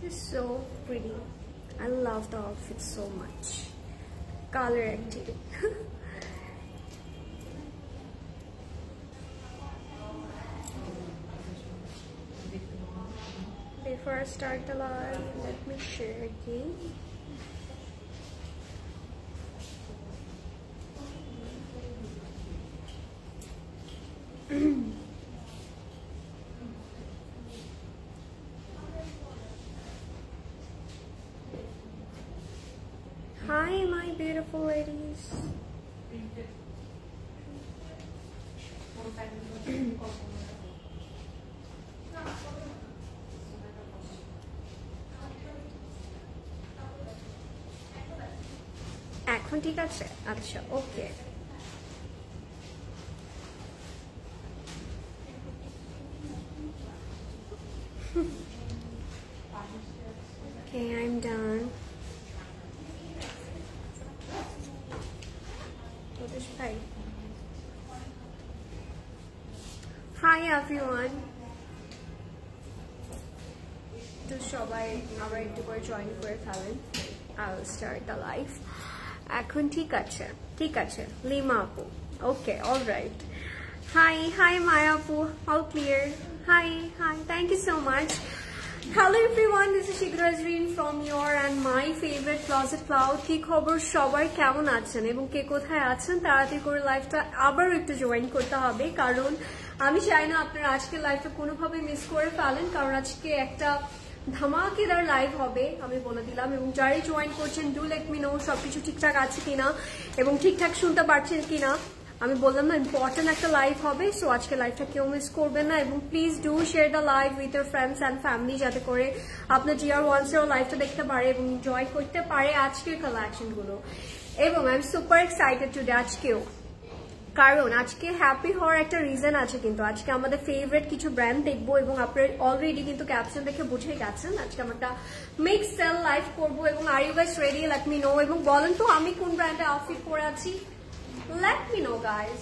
It's so pretty. I love the outfit so much. Color active. Before I start the live, let me share again. Hi, my beautiful ladies. এখন ঠিক আছে আচ্ছা ওকে Okay, I'm done. Hi everyone. To সবাই আবার একটু করে join করে ফেলেন. I will start the live. এখন ঠিক আছে লিমা আপু okay all right hi Maya appu all clear hi thank you so much. Hello everyone, this is Shigra Azreen from your and my favorite Closet Cloud. কি খবর সবার কেমন আছেন এবং কে কোথায় আছেন তাড়াতাড়ি করে লাইভটা আবার একটু জয়েন করতে হবে কারণ আমি চাই না আপনারা আজকে লাইভটা কোনোভাবে মিস করে ফেলেন কারণ আজকে একটা ধামাকেদার লাইভ হবে আমি বলে দিলাম এবং যারাই জয়েন করছেন ডু লেট মি নো সবকিছু ঠিকঠাক আছে কিনা এবং ঠিকঠাক শুনতে পারছেন কিনা আমি বললাম না ইম্পর্টেন্ট একটা লাইভ হবে সো আজকে লাইভটা কেউ মিস করবেন না এবং please do share the live with your friends and family যাতে করে আপনার GR1 লাইভটা দেখতে পারে এবং এনজয় করতে পারে আজকের কালেকশনগুলো এবং I am super excited today আজকেও কারণ আজকে হ্যাপি হওয়ার একটা রিজন আছে কিন্তু আজকে আমাদের ফেভারিট কিছু ব্র্যান্ড দেখবো এবং আপনারা অলরেডি কিন্তু ক্যাপশন দেখে বুঝে গেছেন আজকে আমরা একটা মিক্স সেল লাইভ করবো এবং are you guys ready let me know এবং বলেন তো আমি কোন ব্র্যান্ডে আউটফিট পরে আছি let me know guys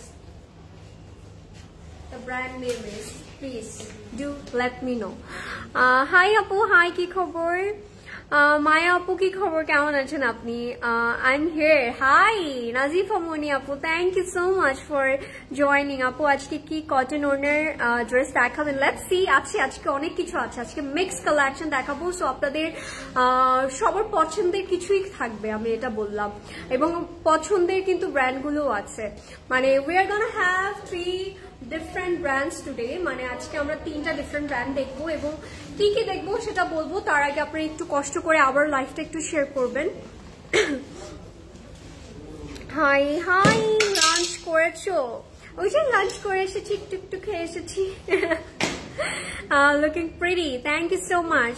the brand name is please do let me know hi আপু হাই কি খবর Maya appu ki khobor kemon achen apni I'm here hi Nazifa Moni appu thank you so much for joining appu ajke ki cotton owner dress dekhaben let's see ajke onek kichu ache ajke mix collection dekhabo so apnader shobar pochonder kichui thakbe ami eta bollam ebong pochonder kintu brand gulo ache mane we are gonna have 3 different brands today মানে আজকে আমরা তিনটা different brand দেখবো এবং কি কি দেখবো সেটা বলবো তার আগে আপনি একটু কষ্ট করে আবার লাইভটা একটু শেয়ার করবেন হাই লাঞ্চ করেছো ওই যে লাঞ্চ করে এসেছি একটু খেয়ে এসেছি looking pretty thank you so much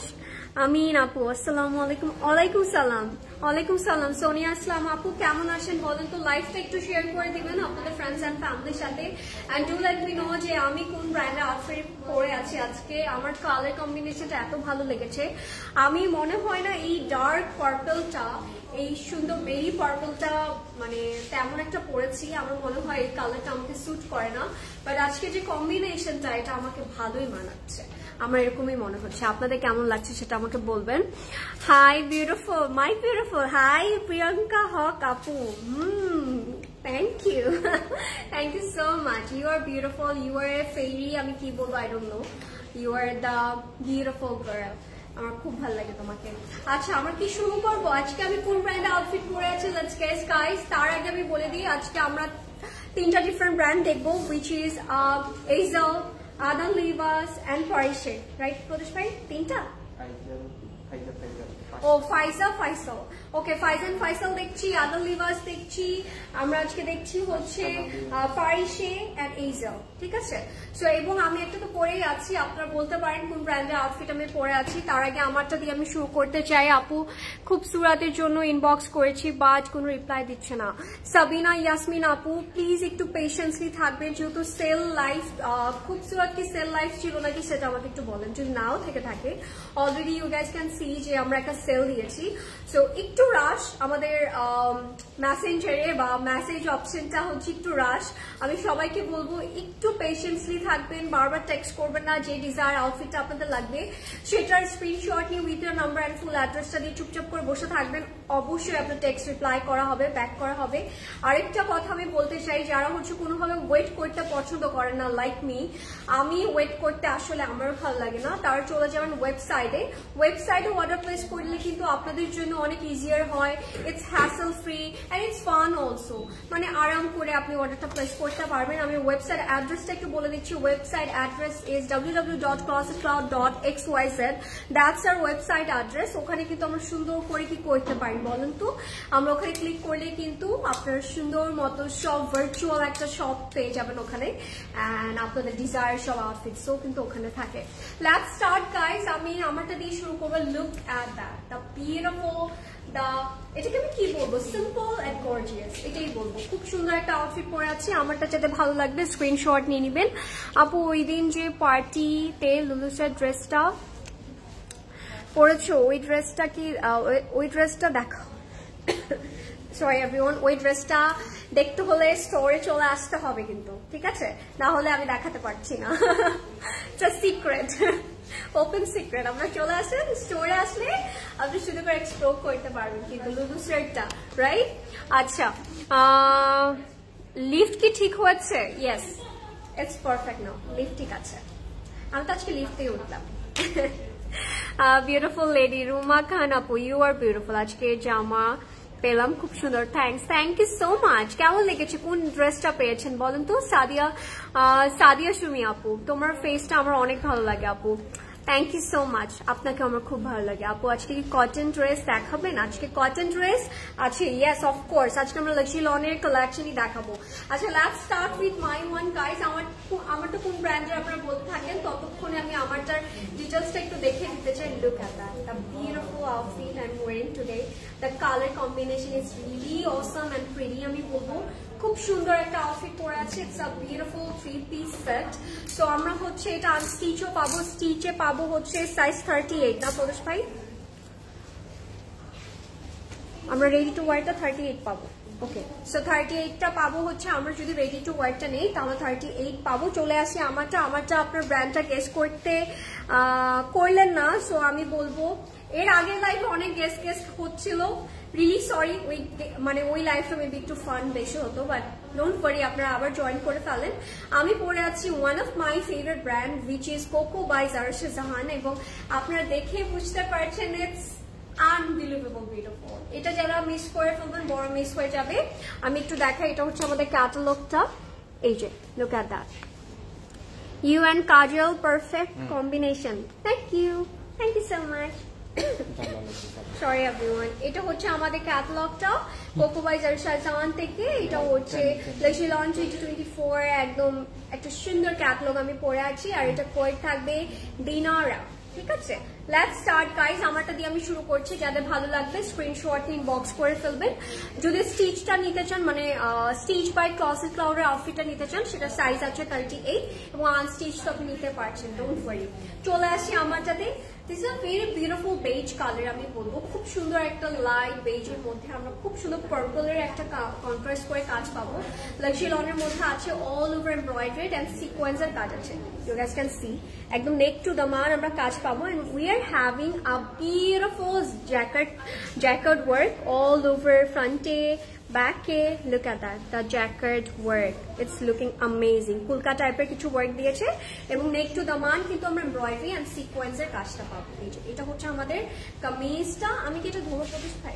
Amin আপু আসসালামু আলাইকুম ওয়ালাইকুম সালাম সোনিয়া আসলাম আপু কেমন আছেন বলেন তো লাইভটা একটু শেয়ার করে দিবেন আপনাদের ফ্রেন্ডস এন্ড ফ্যামিলির সাথে and do let me know যে আমি কোন ব্র্যান্ডের আউটফিট পরে আছি আজকে আমার কালার কম্বিনেশনটা এত ভালো লেগেছে আমি মনে হয় না এই ডার্ক পার্পলটা এই সুন্দর বেরি পার্পলটা মানে তেমন একটা পরেছি আমার মনে হয় এই কালারটা আমাকে স্যুট করে না বাট আজকে যে কম্বিনেশনটা এটা আমাকে ভালোই মানাচ্ছে আমার এরকমই মনে হচ্ছে আপনাদের কেমন লাগছে সেটা আমাকে বলবেন hi beautiful my beautiful hi Priyanka Haque আপু thank you so much you are beautiful you are a fairy আমি কি বলবো I don't know you are the beautiful girl আমার খুব ভালো লাগে তোমাকে আচ্ছা আমরা কি শুরু করবো আজকে আমি কোন ব্র্যান্ডের আউটফিট পরে আছি লেটস গেস গাইস তার আগে আমি বলে দিই আজকে আমরা তিনটা ডিফারেন্ট ব্র্যান্ড দেখবো which is Azel Adam Levas and Porsche right প্রদেশ ভাই তিনটা ও ফাইসাল ওকে ফাইসাল দেখছি আদাল লিভাস দেখছি আমরা আজকে দেখছি হচ্ছে পারিশে এন্ড এইজেল ঠিক আছে সো এবং আমি একটা তো পরেই আছি আপনারা বলতে পারেন কোন ব্র্যান্ডের আউটফিট আমি পরে আছি তার আগে আমারটা দিয়ে আমি শুরু করতে চাই আপু খুব সুরাতের জন্য ইনবক্স করেছি বাট কোনো রিপ্লাই দিচ্ছে না সাবিনা ইয়াসমিন আপু প্লিজ একটু পেশেন্সলি থাকবেন যেহেতু সেল লাইফ খুব সুরাত কি সেল লাইফ ছিল নাকি সেটা আমাকে একটু বলেন যদি নাও থেকে থাকে already you guys can see যে আমরা একটা সেল দিয়েছি। সো একটু রাশ আমাদের মেসেঞ্জারে বা মেসেজ অপশনটা হচ্ছে একটু রাশ। আমি সবাইকে বলবো একটু পেশেন্সলি থাকবেন, বারবার টেক্সট করবেন না। যে ডিজায়ার আউটফিটটা আপনাদের লাগবে সেটার স্ক্রিনশট নিয়ে উইথ ইয়ার নাম্বার অ্যান্ড ফুল অ্যাড্রেসটা দিয়ে চুপচাপ করে বসে থাকবেন। অবশ্যই আপনার টেক্সট রিপ্লাই করা হবে, ব্যাক করা হবে। আরেকটা কথা আমি বলতে চাই, যারা হচ্ছে কোনোভাবে ওয়েট করতে পছন্দ করেন না, লাইক মি, আমি ওয়েট করতে আসলে আমারও ভালো লাগে না, তারা চলে যাবেন ওয়েবসাইটে অর্ডার প্লেস করলে কিন্তু আপনাদের জন্য অনেক ইজিয়ার হয়। It's hassle free and it's fun also, মানে আরাম করে আপনি অর্ডারটা প্লেস করতে পারবেন। আমি ওয়েবসাইট অ্যাড্রেসটা একটু বলে দিচ্ছি। Website address is www.closetcloud.xyz। That's our website address. ওখানে কিন্তু আমরা সুন্দর করে কি করতে পারি বলেন তো, আমরা ওখানে ক্লিক করলে কিন্তু আপনার সুন্দর মতো সব ভার্চুয়াল একটা শপ পেয়ে যাবেন ওখানে, অ্যান্ড আপনাদের ডিজায়ার সব আউটফিটসও কিন্তু ওখানে থাকে। Let's start guys. আমি আমারটা দিয়ে শুরু করবো। Look at that, the beautiful, এটাকে আমি কি বলবো, সিম্পল এন্ড গর্জিয়াস, এটাই বলবো। খুব সুন্দর একটা আউটফিট পরে আছি। আমারটা যাতে ভালো লাগবে স্ক্রিনশট নিয়ে নিবেন। আপু ওই দিন যে পার্টিতে লুলুসের ড্রেসটা পরেছো, ওই ড্রেসটা দেখো। সরি এভরিওয়ান, ওই ড্রেসটা দেখতে হলে স্টোরে চলে আসতে হবে কিন্তু, ঠিক আছে? না হলে আমি দেখাতে পারছি না। Secret, open secret. আপনারা চলে আসেন, স্টোরে আসলে আপনি শুধু করে এক্সপ্লোর করতে পারবেন কিন্তু লুলু সেটটা, রাইট? আচ্ছা, লিফট কি ঠিক হয়েছে? Yes, it's perfect now. Lift ঠিক আছে। আমি তো আজকে লিফটেই উঠলাম। বিউটিফুল লেডি রুমা খান আপু, ইউ আর বিউটিফুল। আজকে জামা পেলাম, খুব সুন্দর, থ্যাংক ইউ সো মাচ। কেমন লেগেছে? কোন ড্রেসটা পেয়েছেন বলেন তো? সাদিয়া সুমি আপু, তোমার ফেসটা আমার অনেক ভালো লাগে আপু। থ্যাংক ইউ সো মাচ, আপনাকে আমার খুব ভালো লাগে আপু। আজকে কি কটন ড্রেস দেখাবেন? আজকে কটন ড্রেস আছে, ইয়েস অফকোর্স। আজকে আমরা লক্ষ্মী লনের কালেকশনই দেখাবো। আচ্ছা, let's start with my one guys. আমারটা কোন ব্র্যান্ডের আপনারা বলতে থাকেন, ততক্ষণে আমি আমারটার ডিটেলসটা একটু দেখে দিতে চাই। Look at that, the beautiful outfit I am wearing today. The colour combination is really awesome and pretty. আমি বলবো খুব সুন্দর একটা আউটফিট পরে আছে। It's a beautiful 3-piece set. So আমরা হচ্ছে এটা আনস্টিচও পাবো, স্টিচে পাবো হচ্ছে সাইজ 38 না প্রদেশ ভাই? আমরা রেডি টু ওয়্যারটা 38 পাবো। ওকে, সো 38টা পাবো হচ্ছে। আমরা যদি রেডি টু ওয়্যারটা নেই তাহলে 38 পাবো। চলে আসি আমারটা আপনার ব্র্যান্ডটা গেস করলেন না। সো আমি বলবো এর আগের লাইফে অনেক গেস হচ্ছিল, রিলি সরি। ওই লাইফটা মেবি একটু ফান বেশি হতো, বাট ডোন্ট ওয়ারি, আপনারা আবার জয়েন করে ফেলেন। আমি পরে আছি one of my favourite brand which is Coco by Zarsha Jahan, এবং আপনারা দেখে বুঝতে পারছেন ইটস আনবিলিভেবল বিউটিফুল। এটা যারা মিস করে ফেলবেন বড় মিস হয়ে যাবে। আমি একটু দেখাই, এটা হচ্ছে আমাদের ক্যাটালগটা। এই যে look at that, you and Kajal perfect combination. Thank you so much. Sorry everyone, এটা হচ্ছে আমাদের ক্যাটালগটা কোকো বাই জারশা জাহান থেকে। এটা হচ্ছে লক্ষ্মী লন 2024, একদম একটা সুন্দর ক্যাটালগ আমি পরে আছি। আর এটা কোড থাকবে দিনারা, ঠিক আছে? Let's start guys. আমারটা দিয়ে আমি শুরু করছি। যাদের ভালো লাগবে স্ক্রিনশট নিয়ে ইনবক্স করে ফেলবেন। যদি স্টিচটা নিতে চান, মানে স্টিচ বাই ক্লসেট ক্লাউডের আউটফিটটা নিতে চান, সেটা সাইজ আছে 38 এবং আনস্টিচ তো আপনি নিতে পারছেন, ডোন্ট ওয়ারি। চলে আসি আমারটাতে। This is a very beautiful beige colour. আমি বলবো খুব সুন্দর একটা লাইট বেজের মধ্যে আমরা খুব সুন্দর পার্পলের একটা কন্ট্রাস্ট করে কাজ পাবো। লাক্সারি লনের মধ্যে আছে অল ওভার এমব্রয়ডারিড এন্ড সিকোয়েন্সের কাজ আছে। ইউ গাইস ক্যান সি একদম নেক টু দ্য মান আমরা কাজ পাবো। And we are having a beautiful jacket work all over ফ্রন্টে, ব্যাকে। Look at that, the jacket work, it's looking amazing. ফুলকা টাইপের কিছু ওয়ার্ক দিয়েছে এবং নেক টু দ্য মান কিন্তু আমরা এমব্রয়ডারি এন্ড সিকোয়েন্সের কাজটা পাবো। এটা হচ্ছে আমাদের কামিজটা। আমি কি এটা ধরো প্রদেশ ভাই?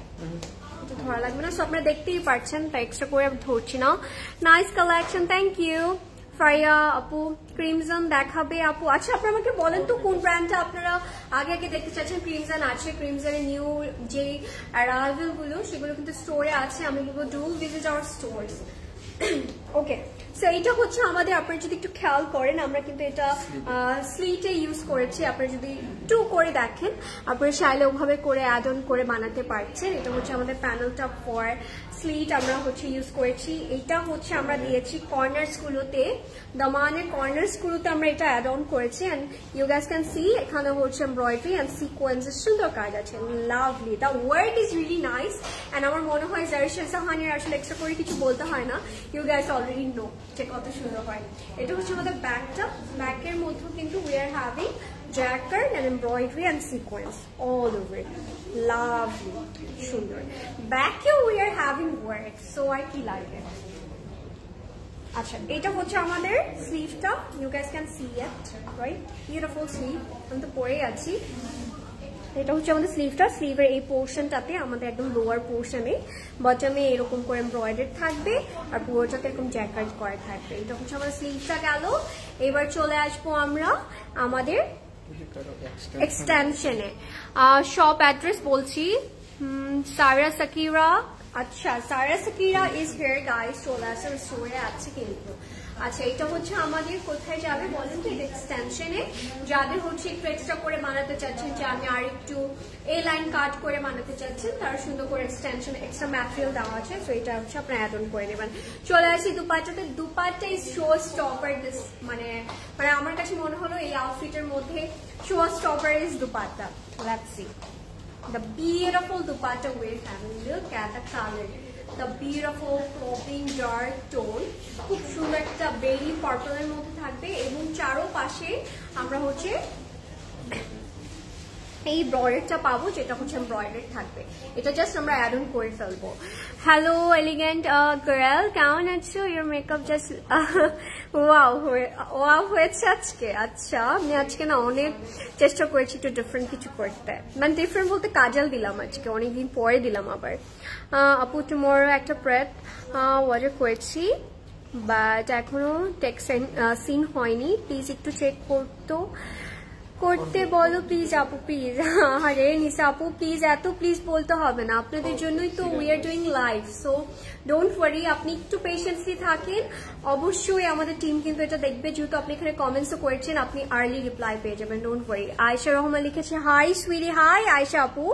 এটা ধরা লাগবে না, সো আপনারা দেখতেই পাচ্ছেন, তাই এক্সট্রা করে আমি ধরছি না। Nice collection, thank you. Faria আপু ক্রিমজন দেখাবে আপু। আচ্ছা, আপনারা আমাকে বলেন তো কোন ব্র্যান্ডটা আপনারা আগে দেখতে চাচ্ছেন। ক্রিমজন আছে, ক্রিমজনের নিউ যে অ্যারাইভেল গুলো সেগুলো কিন্তু স্টোরে আছে। আমি বলবো do visit our stores. Okay, so এটা হচ্ছে আমাদের, আপনারা যদি একটু খেয়াল করেন আমরা কিন্তু এটা স্লিটে ইউজ করেছি। আপনারা যদি একটু করে দেখেন, আপনারা চাইলে ওভাবে করে অ্যাড অন করে বানাতে পারছেন। এটা হচ্ছে আমাদের প্যানেলটা ফর স্লিট আমরা হচ্ছে ইউজ করেছি। এটা হচ্ছে আমরা দিয়েছি কর্নার্স গুলোতে, দামানের কর্নার্স গুলোতে আমরা এটা অ্যাড অন করেছি। And you guys can see এখানে হচ্ছে এমব্রয়ডারি অ্যান্ড সিকোয়েন্সের সুন্দর কাজ আছে। Lovely, the work is really nice. And আমার মনে হয় জারিশা সাহানের আসলে এক্সট্রা করে কিছু বলতে হয় না, ইউ গাইস অলরেডি নো যে কত সুন্দর হয়। এটা হচ্ছে আমাদের ব্যাকটা, ব্যাকের মধ্যে কিন্তু we are having jacquard and embroidery and sequence all over it. Lovely, সুন্দর। Back we are having work, so I কি লাগে। আচ্ছা, এটা হচ্ছে আমাদের স্লিভটা, you guys can see it, right? Beautiful sleeve, আমি তো পরে আছি। এটা হচ্ছে আমাদের স্লিভটা, স্লিভের এই পোর্শনটাতে আমাদের একদম লোয়ার পোর্শনে বটমে এরকম করে এমব্রয়ডারি থাকবে আর পুরোটাতে এরকম জ্যাকার্ড করা থাকবে। এটা হচ্ছে আমাদের স্লিভটা গেল। এবার চলে আসবো আমরা আমাদের এক্সটেনশনে। শপ অ্যাড্রেস বলছি, সারা সাকিরা। আচ্ছা, সারা সাকিরা ইজ হিয়ার গাইস, চলে আসে স্টোরে আছে কিন্তু। আচ্ছা, এটা হচ্ছে আমাদের কোথায় যাবে বলেন তো? এক্সটেনশনে। যাদের হচ্ছে একটু এক্সট্রা করে বানাতে চাচ্ছেন, যে আমি আর একটু এ লাইন কাট করে বানাতে চাচ্ছেন, তারা সুন্দর করে এক্সটেনশন এক্সট্রা ম্যাটেরিয়াল দেওয়া আছে, সো এটা হচ্ছে আপনারা অ্যাড অন করে নেবেন। চলে আসি দুপাট্টাতে। Dupatta is show stopper this, মানে আমার কাছে মনে হলো এই আউটফিটের মধ্যে show stopper is dupatta. Let's see the beautiful dupatta we're having. Look at the color, the beautiful popping dark tone, খুব সুন্দর একটা বেরি পার্পলের মধ্যে থাকবে এবং চারোপাশে আমরা হচ্ছে এই ব্রয়ডারটা পাবো, যেটা হচ্ছে এমব্রয়ডারি থাকবে। এটা জাস্ট আমরা অ্যাড অন করে ফেলবো। হ্যালো এলিগেন্ট গার্ল, কেমন আছো? ইউর মেকআপ জাস্ট ওয়াও হয়েছে আজকে। আচ্ছা, আমি আজকে না অনেক চেষ্টা করেছি একটু ডিফারেন্ট কিছু করতে, মানে ডিফারেন্ট বলতে কাজল দিলাম আজকে, অনেকদিন পরে দিলাম আবার। আপু টুমরো একটা প্রেপ অর্ডার করেছি, বাট এখনো টেক্সট সিন হয়নি, প্লিজ একটু চেক করতে বলো প্লিজ আপু, প্লিজ। আরে নিসা আপু প্লিজ, এত প্লিজ বলতে হবে না, আপনাদের জন্যই তো we are doing live, so don't worry, আপনি একটু পেশেন্সলি থাকেন। অবশ্যই আমাদের টিম কিন্তু এটা দেখবে, যেহেতু আপনি এখানে কমেন্টসও করেছেন, আপনি আর্লি রিপ্লাই পেয়ে যাবেন, ডোন্ট ওয়ারি। আয়েশা রহমান লিখেছে হাই সুইটি। হাই আয়েশা আপু,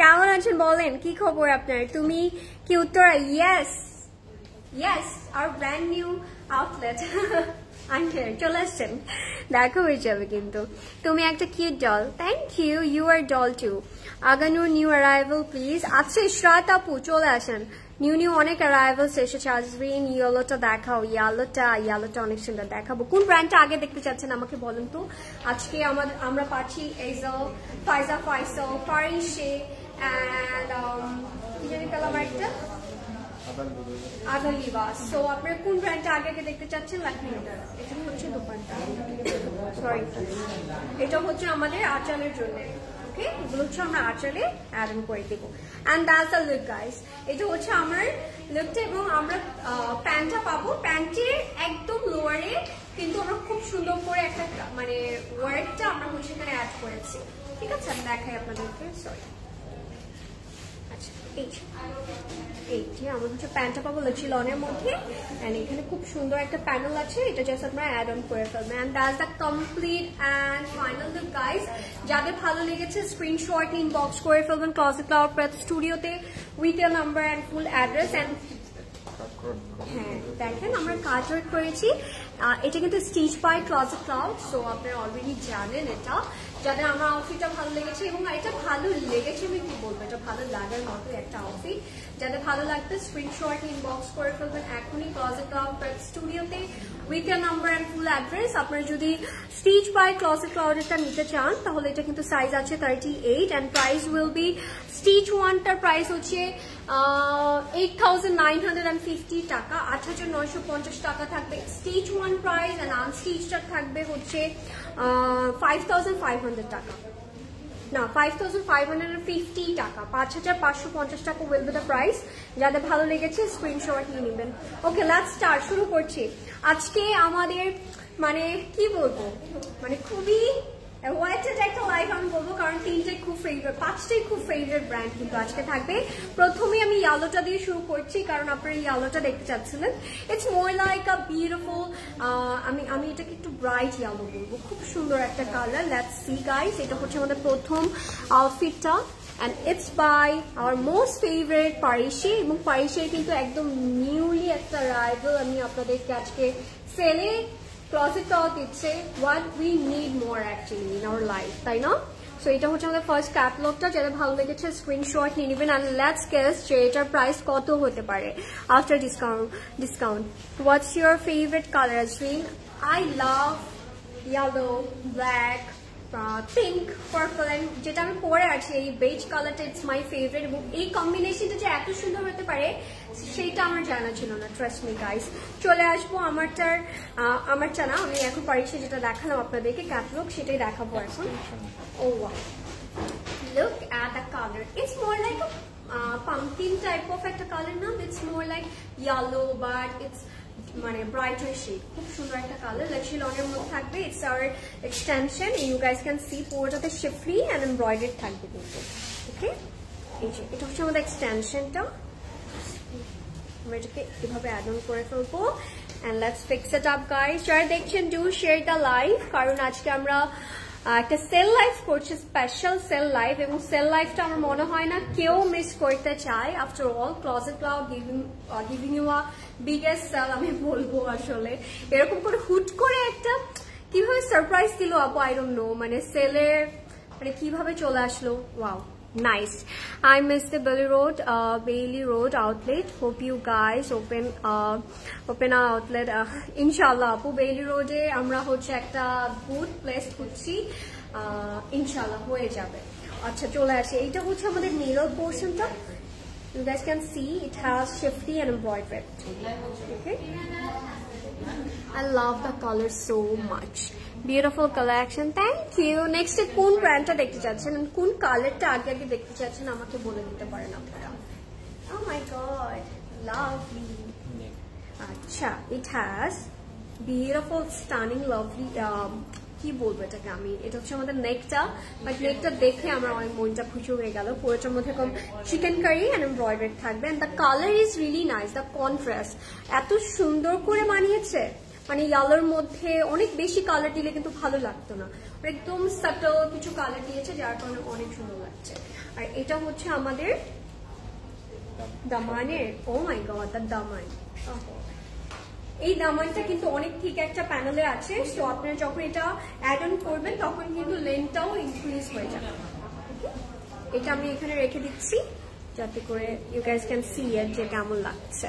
কেমন আছেন বলেন, কি খবর আপনার? তুমি কি Uttara? Yes yes, our brand new outlet চলে আসছেন, দেখা হয়ে যাবে কিন্তু। তুমি একটা cute doll, thank you, you are doll too. Aganoor new arrival please. আচ্ছা ইশরাত আপু চলে আসেন, নিউ অনেক অ্যারাইভালস এসেছে। আজরিন ইয়েলোটা দেখাও, ইয়ালোটা অনেক সুন্দর, দেখাবো। কোন ব্র্যান্ডটা আগে দেখতে চাচ্ছেন আমাকে বলেন তো? আজকে আমরা পাচ্ছি এজল, ফাইসল, ফারিশে অ্যান্ড কি জানি পেলাম একটা আদালিবা। সো আপনারা কোন ব্র্যান্ডটা আগে দেখতে চাচ্ছেন? এটা হচ্ছে দোকানটা, সরি, এটা হচ্ছে আমাদের আঁচলের জন্য। ওকে, এগুলো হচ্ছে আমরা আঁচলে অ্যাড অন করে দেবো। And that's the look guys, এটা হচ্ছে আমার লুকটা। এবং আমরা প্যান্টটা পাবো, প্যান্টের একদম লোয়ারে কিন্তু আমরা খুব সুন্দর করে একটা মানে ওয়ার্কটা আমরা হচ্ছে এখানে অ্যাড করেছি। ঠিক আছে, আমি দেখাই আপনাদেরকে, সরি। আচ্ছা, এইটি আমরা হচ্ছে প্যান্টটা পাবো লনের মধ্যে, এন্ড এখানে খুব সুন্দর একটা প্যানেল আছে, এটা জাস্ট আপনারা অ্যাড অন করে ফেলবেন। And that's the complete and final look guys. যাদের ভালো লেগেছে স্ক্রিনশট ইনবক্স করে ফেলবেন ক্লজেট ক্লাউড প্রেস স্টুডিওতে with your number and full address. And হ্যাঁ দেখেন আমরা কাজ ওয়ার্ক করেছি, এটা কিন্তু stitch by Closet Cloud, so আপনারা অলরেডি জানেন এটা। যাদের আমার আউটফিটটা ভালো লেগেছে, এবং এটা ভালো লেগেছে আমি কি বলবো, এটা ভালো লাগার মতো একটা আউটফিট। যাদের ভালো লাগবে স্ক্রিনশট ইনবক্স করে ফেলবেন এখনই ক্লজেট ক্লাউড স্টুডিওতে with your number and full address. আপনারা যদি স্টিচ বাই ক্লজেট ক্লাউডেরটা নিতে চান তাহলে এটা কিন্তু সাইজ আছে 38 and price will be stitch ওয়ানটার প্রাইস হচ্ছে 8,950 টাকা, 8,950 টাকা থাকবে স্টিচ ওয়ান প্রাইস, এন্ড আনস্টিচটা থাকবে হচ্ছে 5,500 টাকা, না 5,550 টাকা, 5,550 টাকা উইল বি দ্য প্রাইস। যাদের ভালো লেগেছে স্ক্রিনশট নিয়ে নেবেন। ওকে, লেটস স্টার্ট, শুরু করছি। আজকে আমাদের মানে কি বলবো, মানে খুবই হোয়াইটেড একটা লাইভ আমি বলবো, কারণ তিনটাই খুব ফেভারিট, পাঁচটাই খুব ফেভারিট ব্র্যান্ড কিন্তু আজকে থাকবে। প্রথমে আমি ইয়েলোটা দিয়ে শুরু করছি, কারণ আপনারা ইয়েলোটা দেখতে চাচ্ছিলেন। It's more like a beautiful, আমি এটাকে একটু ব্রাইট ইয়েলো বলবো, খুব সুন্দর একটা কালার। লেটস সি গাইস, এটা হচ্ছে আমাদের প্রথম আউটফিটটা, and it's by our most favorite Parisi, এবং Parisi কিন্তু একদম নিউলি একটা রাইভাল আমি আপনাদেরকে আজকে সেলে ক্লসেটটাও দিচ্ছে। what we need more actually in our life, তাই না? সো এটা হচ্ছে আমাদের ফার্স্ট ক্যাটালগটা, যেটা ভালো লেগেছে স্ক্রিনশট নিয়ে নেবেন। and let's guess যে এটার প্রাইস কত হতে পারে after discount. What's your favorite color, Ashwin? I love yellow, black, pink, purple, and যেটা আমি পরে আছি এই বেজ কালারটা, ইটস মাই ফেভারিট। এবং এই কম্বিনেশনটা যে এত সুন্দর হতে পারে সেইটা আমার জানা ছিল না, ট্রাস্ট মি গাইস। চলে আসবো আমারটা না, আমি এখন পারিছি যেটা দেখালাম আপনাদেরকে ক্যাটালগ, সেটাই দেখাবো এখন। Oh wow, look at the colour, it's more like pumpkin type of একটা কালার না, it's more like yellow, but it's মানে ব্রাইটার শেড, খুব সুন্দর একটা কালার। লাক্সি লনের মধ্যে থাকবে, it's our extension, you guys can see পুরোটাতে শিফলি এন্ড এমব্রয়ডারি থাকবে কিন্তু। ওকে, এই যে এটা হচ্ছে আমাদের এক্সটেনশনটা, আমরা এটাকে এভাবে অ্যাড অন করে ফেলবো। And let's fix it up guys. যারা দেখছেন ডু শেয়ার দ্য লাইভ, কারণ আজকে আমরা একটা সেল লাইভ করছি, স্পেশাল সেল লাইভ, এবং সেল লাইভটা আমার মনে হয় না কেউ মিস করতে চায়। After all Closet Cloud giving you a biggest sale, আমি বলবো আসলে এরকম করে হুট করে একটা কিভাবে সারপ্রাইজ দিল আপু, আই ডোন্ট নো, মানে সেলের মানে কিভাবে চলে আসলো। Wow, nice. I miss the Bailey Road outlet. Hope you guys open our outlet. Inshallah, apu Bailey Road e amra hocche ekta good place খুঁজছি, inshallah হয়ে যাবে। আচ্ছা চলে আসি, এইটা হচ্ছে আমাদের mirror পোরশনটা, you guys can see it has shifty and embroidered. Okay, I love the color so much. Beautiful collection, thank you. Next কোন ব্র্যান্ডটা দেখতে চাচ্ছেন, কোন কালারটা আগে দেখতে চাচ্ছেন আমাকে বলে দিতে পারেন আপনারা। Oh my god, lovely. আচ্ছা, it has beautiful, stunning, lovely, কি বলবো এটাকে আমি, এটা হচ্ছে আমাদের নেকটা, বাট নেকটা দেখে আমার অনেক মনটা খুশি হয়ে গেল। পুরোটার মধ্যে কম চিকেন কারি এন্ড এমব্রয়ডারি থাকবে, and the colour is really nice, the contrast এত সুন্দর করে মানিয়েছে। মানে ইয়েলোর মধ্যে অনেক বেশি কালার দিলে কিন্তু ভালো লাগতো না, একদম সাটল কিছু কালার দিয়েছে, যার কারণে অনেক সুন্দর লাগছে। আর এটা হচ্ছে আমাদের দামানের, ও মাই গড, দ্য দামান, এই দামানটা কিন্তু অনেক ঠিক একটা প্যানেলে আছে, সো আপনারা যখন এটা অ্যাড অন করবেন তখন কিন্তু লেন্থটাও ইনক্রিজ হয়ে যাবে। এটা আমি এখানে রেখে দিচ্ছি যাতে করে ইউ গাইস ক্যান সি ইট যে কেমন লাগছে।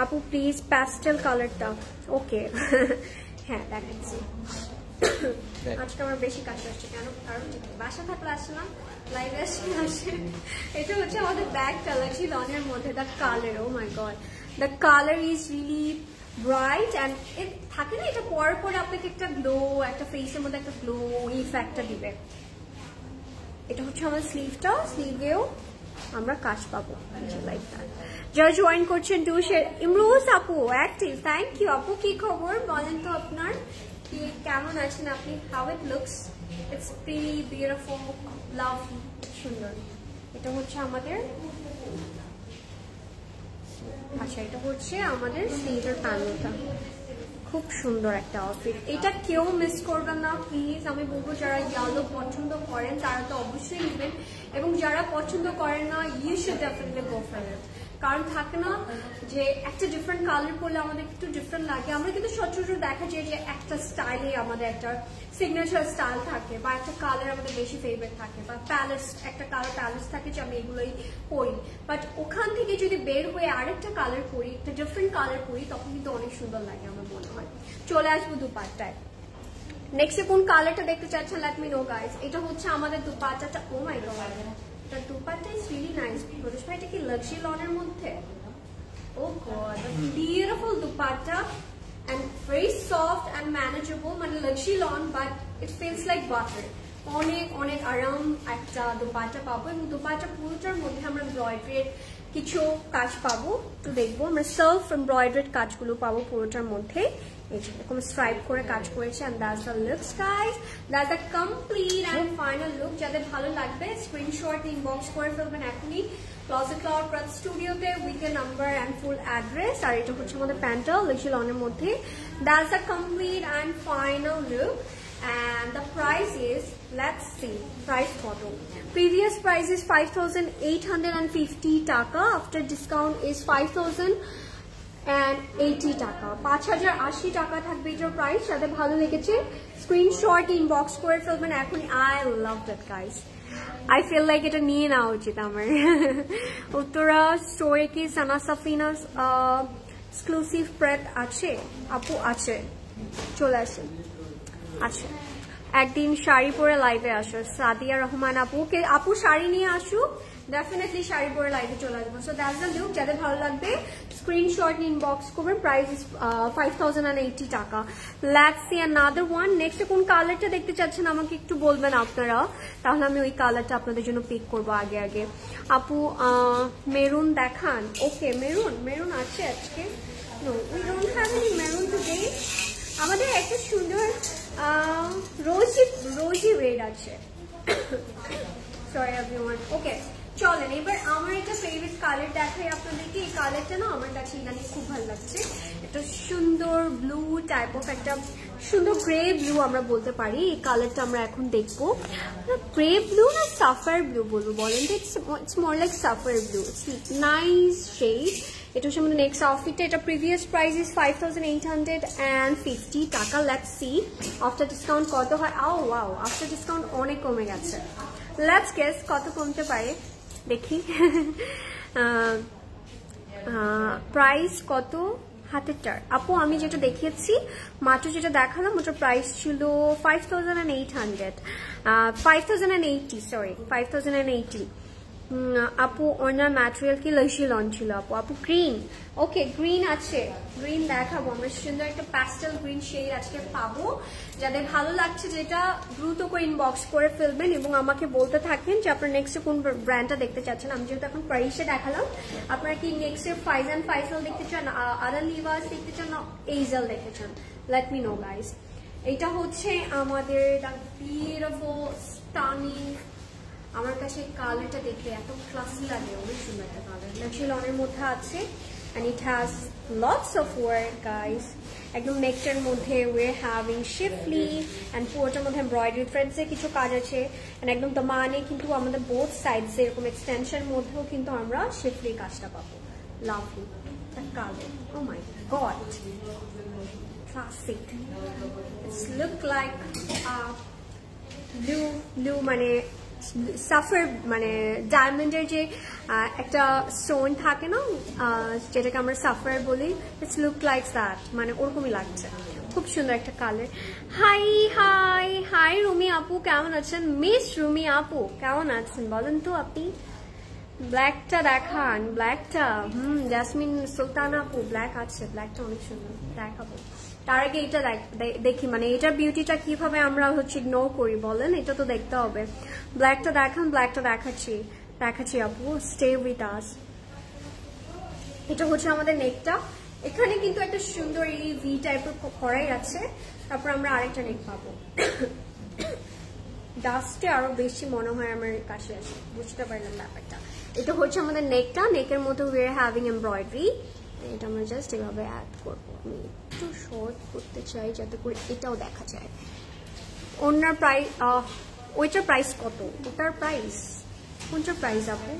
আপু প্লিজ প্যাস্টেল কালারটা, ওকে হ্যাঁ দেখাচ্ছি। আজকে আমার বেশি কাছে আসছে কেন, কারণ বাসা থাকলে আসে না, লাইভে আসে। এটা হচ্ছে আমাদের ব্যাগটা, লাক্সি লনের মধ্যে, the colour, oh my god, the colour is really bright, and থাকে না এটা পরার পরে আপনাকে একটা গ্লো, একটা ফেসের মধ্যে একটা গ্লো ইফেক্টটা দিবে। এটা হচ্ছে আমার স্লিভটা, স্লিভেও আমরা কাজ পাবো লাইক দ্যাট। যারা জয়েন করছেন ডু শেয়ার। ইমরোজ আপু অ্যাক্টিভ, থ্যাংক ইউ আপু। কি খবর বলেন তো আপনার, কি কেমন আছেন আপনি? How it looks, it's pretty beautiful, lovely, সুন্দর। এটা হচ্ছে আমাদের, আচ্ছা এটা হচ্ছে আমাদের স্লিভের প্যানেলটা, খুব সুন্দর একটা আউটফিট। এটা কেউ মিস করবেন না প্লিজ, আমি বলবো যারা ইয়েলো পছন্দ করেন তারা তো অবশ্যই নেবেন, এবং যারা পছন্দ করেন না you should definitely go for it. কারণ থাকে না যে একটা ডিফারেন্ট কালার পরলে আমাদের একটু ডিফারেন্ট লাগে, আমরা কিন্তু সচরাচর দেখা যায় যে একটা স্টাইলে আমাদের একটা সিগনেচার স্টাইল থাকে, বা একটা কালার আমাদের বেশি ফেভারিট থাকে, বা প্যালেস একটা কালার প্যালেস থাকে যে আমি এগুলোই পরি, বাট ওখান থেকে যদি বের হয়ে আরেকটা কালার পরি, একটা ডিফারেন্ট কালার পরি, তখন কিন্তু অনেক সুন্দর লাগে আমার মনে হয়। চলে আসবো দুপাট্টায়। নেক্সট কোন কালারটা দেখতে চাচ্ছেন লেট মি নো গাইস। এটা হচ্ছে আমাদের দুপাট্টাটা, ও my god, the dupatta is really nice. Purush bhai, এটা কি লাক্সি লনের মধ্যে? Oh god, a beautiful dupatta and very soft and manageable, মানে লাক্সি loan but it feels like butter. অনেক অনেক আরাম একটা দুপাট্টা পাবো, এবং দুপাট্টা পুরোটার মধ্যে আমরা এমব্রয়ডারির কিছু কাজ পাবো, তো দেখবো আমরা সেলফ এমব্রয়ডারিড কাজগুলো পাবো পুরোটার মধ্যে। এই যে এরকম স্ট্রাইপ করে কাজ করেছে and that's the looks guys, that's the complete and final look. যাদের ভালো লাগবে স্ক্রিনশট ইনবক্স করে ফেলবেন এখনই Closet Cloud Prad Studio তে with the number and full address. আর এটা হচ্ছে আমাদের প্যান্টটা লিচুলনের মধ্যে. That's the complete and final look. And the price is, let's see, price photo. Previous price is 5,850 taka. After discount is 5,080 taka. 5,080 taka থাকবে এটার price. যাদের ভালো লেগেছে স্ক্রিনশট ইনবক্স করে ফেলবেন এখন. I love that guys. I feel like এটা নিয়ে নেওয়া উচিত আমার. উত্তরা স্টোরে কি সানা সাফিনাস এক্সক্লুসিভ প্রেড আছে আপু? আছে, চলে আসেন. আচ্ছা, একদিন শাড়ি পরে লাইভে আসো. সাদিয়া রহমান আপু শাড়ি নিয়ে আসুক, ডেফিনেটলি শাড়ি পরে লাইভে চলে আসবো. So that's the look. যাদের ভালো লাগবে স্ক্রিনশট ইনবক্স করবেন. প্রাইস ইজ 5,080 টাকা. Let's see another one. Next কোন কালারটা দেখতে চাচ্ছেন আমাকে একটু বলবেন আপনারা, তাহলে আমি ওই কালারটা আপনাদের জন্য পিক করবো আগে আগে. আপু মেরুন দেখান. ওকে, মেরুন আছে আজকে? No, we don't have any maroon today. আমাদের একটা সুন্দর রোজি রেড আছে. Sorry everyone. ওকে, চলেন এবার আমার একটা ফেভারিট কালার দেখাই আপনাদেরকে. এই কালারটা না আমার কাছে ইদানিং খুব ভালো লাগছে. একটা সুন্দর ব্লু টাইপ অফ, একটা সুন্দর গ্রে ব্লু আমরা বলতে পারি. এই কালারটা আমরা এখন দেখবো. গ্রে ব্লু না সাফার ব্লু বলবো বলেন তো? It's more like sapphire blue. It's nice shade. এটা হচ্ছে আমাদের নেক্সট আউটফিটটা. এটা প্রিভিয়াস প্রাইস ইজ 5,850 টাকা. লেটস সি আফটার ডিসকাউন্ট কত হয়. ওয়াও, আফটার ডিসকাউন্ট অনেক কমে গেছে. লেটস গেস কত কমতে পারে দেখি. প্রাইস কত হাতেরটার? আপু আমি যেটা দেখিয়েছি মাত্র, যেটা দেখালাম ওটার প্রাইস ছিল 5,080. সরি, 5,080. আপু ওনার ম্যাটেরিয়াল কি লন ছিল আপু গ্রিন. ওকে, গ্রিন আছে, গ্রিন দেখাবো আমরা. সুন্দর একটা প্যাস্টেল গ্রিন শেড আজকে পাবো. যাদের ভালো লাগছে যেটা দ্রুত করে ইনবক্স করে ফেলবেন এবং আমাকে বলতে থাকেন যে আপনার নেক্সট কোন ব্র্যান্ডটা দেখতে চাচ্ছেন. আমি যেহেতু এখন প্রাইসে দেখালাম, আপনারা কি নেক্সট ফাইজান ফাইসাল দেখতে চান, আদা লিভাস দেখতে চান, না এইজাল দেখতে চান? Late me know guys. এটা হচ্ছে আমাদের বিউটিফুল স্টানিং. আমার কাছে কালারটা দেখলে এত ক্লাসি লাগে, অনেক সুন্দর একটা কালার. লিচুলনের মধ্যে আছে and it has lots of work guys. একদম নেকটার মধ্যে we're having শিফলি and পুরোটার মধ্যে এমব্রয়ডারি থ্রেডস এর কিছু কাজ আছে. and একদম দামানে কিন্তু আমাদের বোথ সাইডস এরকম এক্সটেনশন মধ্যেও কিন্তু আমরা শিফলি কাজটা পাবো. Lovely the colour. Oh my god, classic. It's look like blue মানে সাফার, মানে ডায়মন্ডের যে একটা স্টোন থাকে না, যেটাকে আমরা সাফার বলি. ইটস লুক লাইক দ্যাট, মানে ওরকমই লাগছে. খুব সুন্দর একটা কালার. হাই রুমি আপু, কেমন আছেন? মিস রুমি আপু কেমন আছেন বলেন তো আপনি? ব্ল্যাকটা দেখান, ব্ল্যাকটা. জাসমিন সুলতানা আপু ব্ল্যাক আছে, ব্ল্যাকটা অনেক সুন্দর, দেখাবো. তার আগে এটা দেখি, মানে এটার বিউটিটা কিভাবে আমরা হচ্ছে ইগনোর করি বলেন, এটা তো দেখতে হবে. ব্ল্যাকটা দেখান, ব্ল্যাকটা দেখাচ্ছি আপু, স্টে উইথ আস. এটা হচ্ছে আমাদের নেকটা. এখানে কিন্তু একটা সুন্দর এই ভি টাইপের করাই আছে. তারপর আমরা আরেকটা নেক পাবো. ডাস্টে আরো বেশি মনে হয় আমার কাছে আসে, বুঝতে পারলাম ব্যাপারটা. এটা হচ্ছে আমাদের নেকটা. নেকের মধ্যে উই আর হ্যাভিং এমব্রয়ডারি. এটা আমরা জাস্ট এভাবে অ্যাড করবো. আমি একটু শর্ট করতে চাই যাতে করে এটাও দেখা যায়. ওনার প্রাইস, ওইটার প্রাইস কত? ওটার প্রাইস, কোনটার প্রাইস আপু?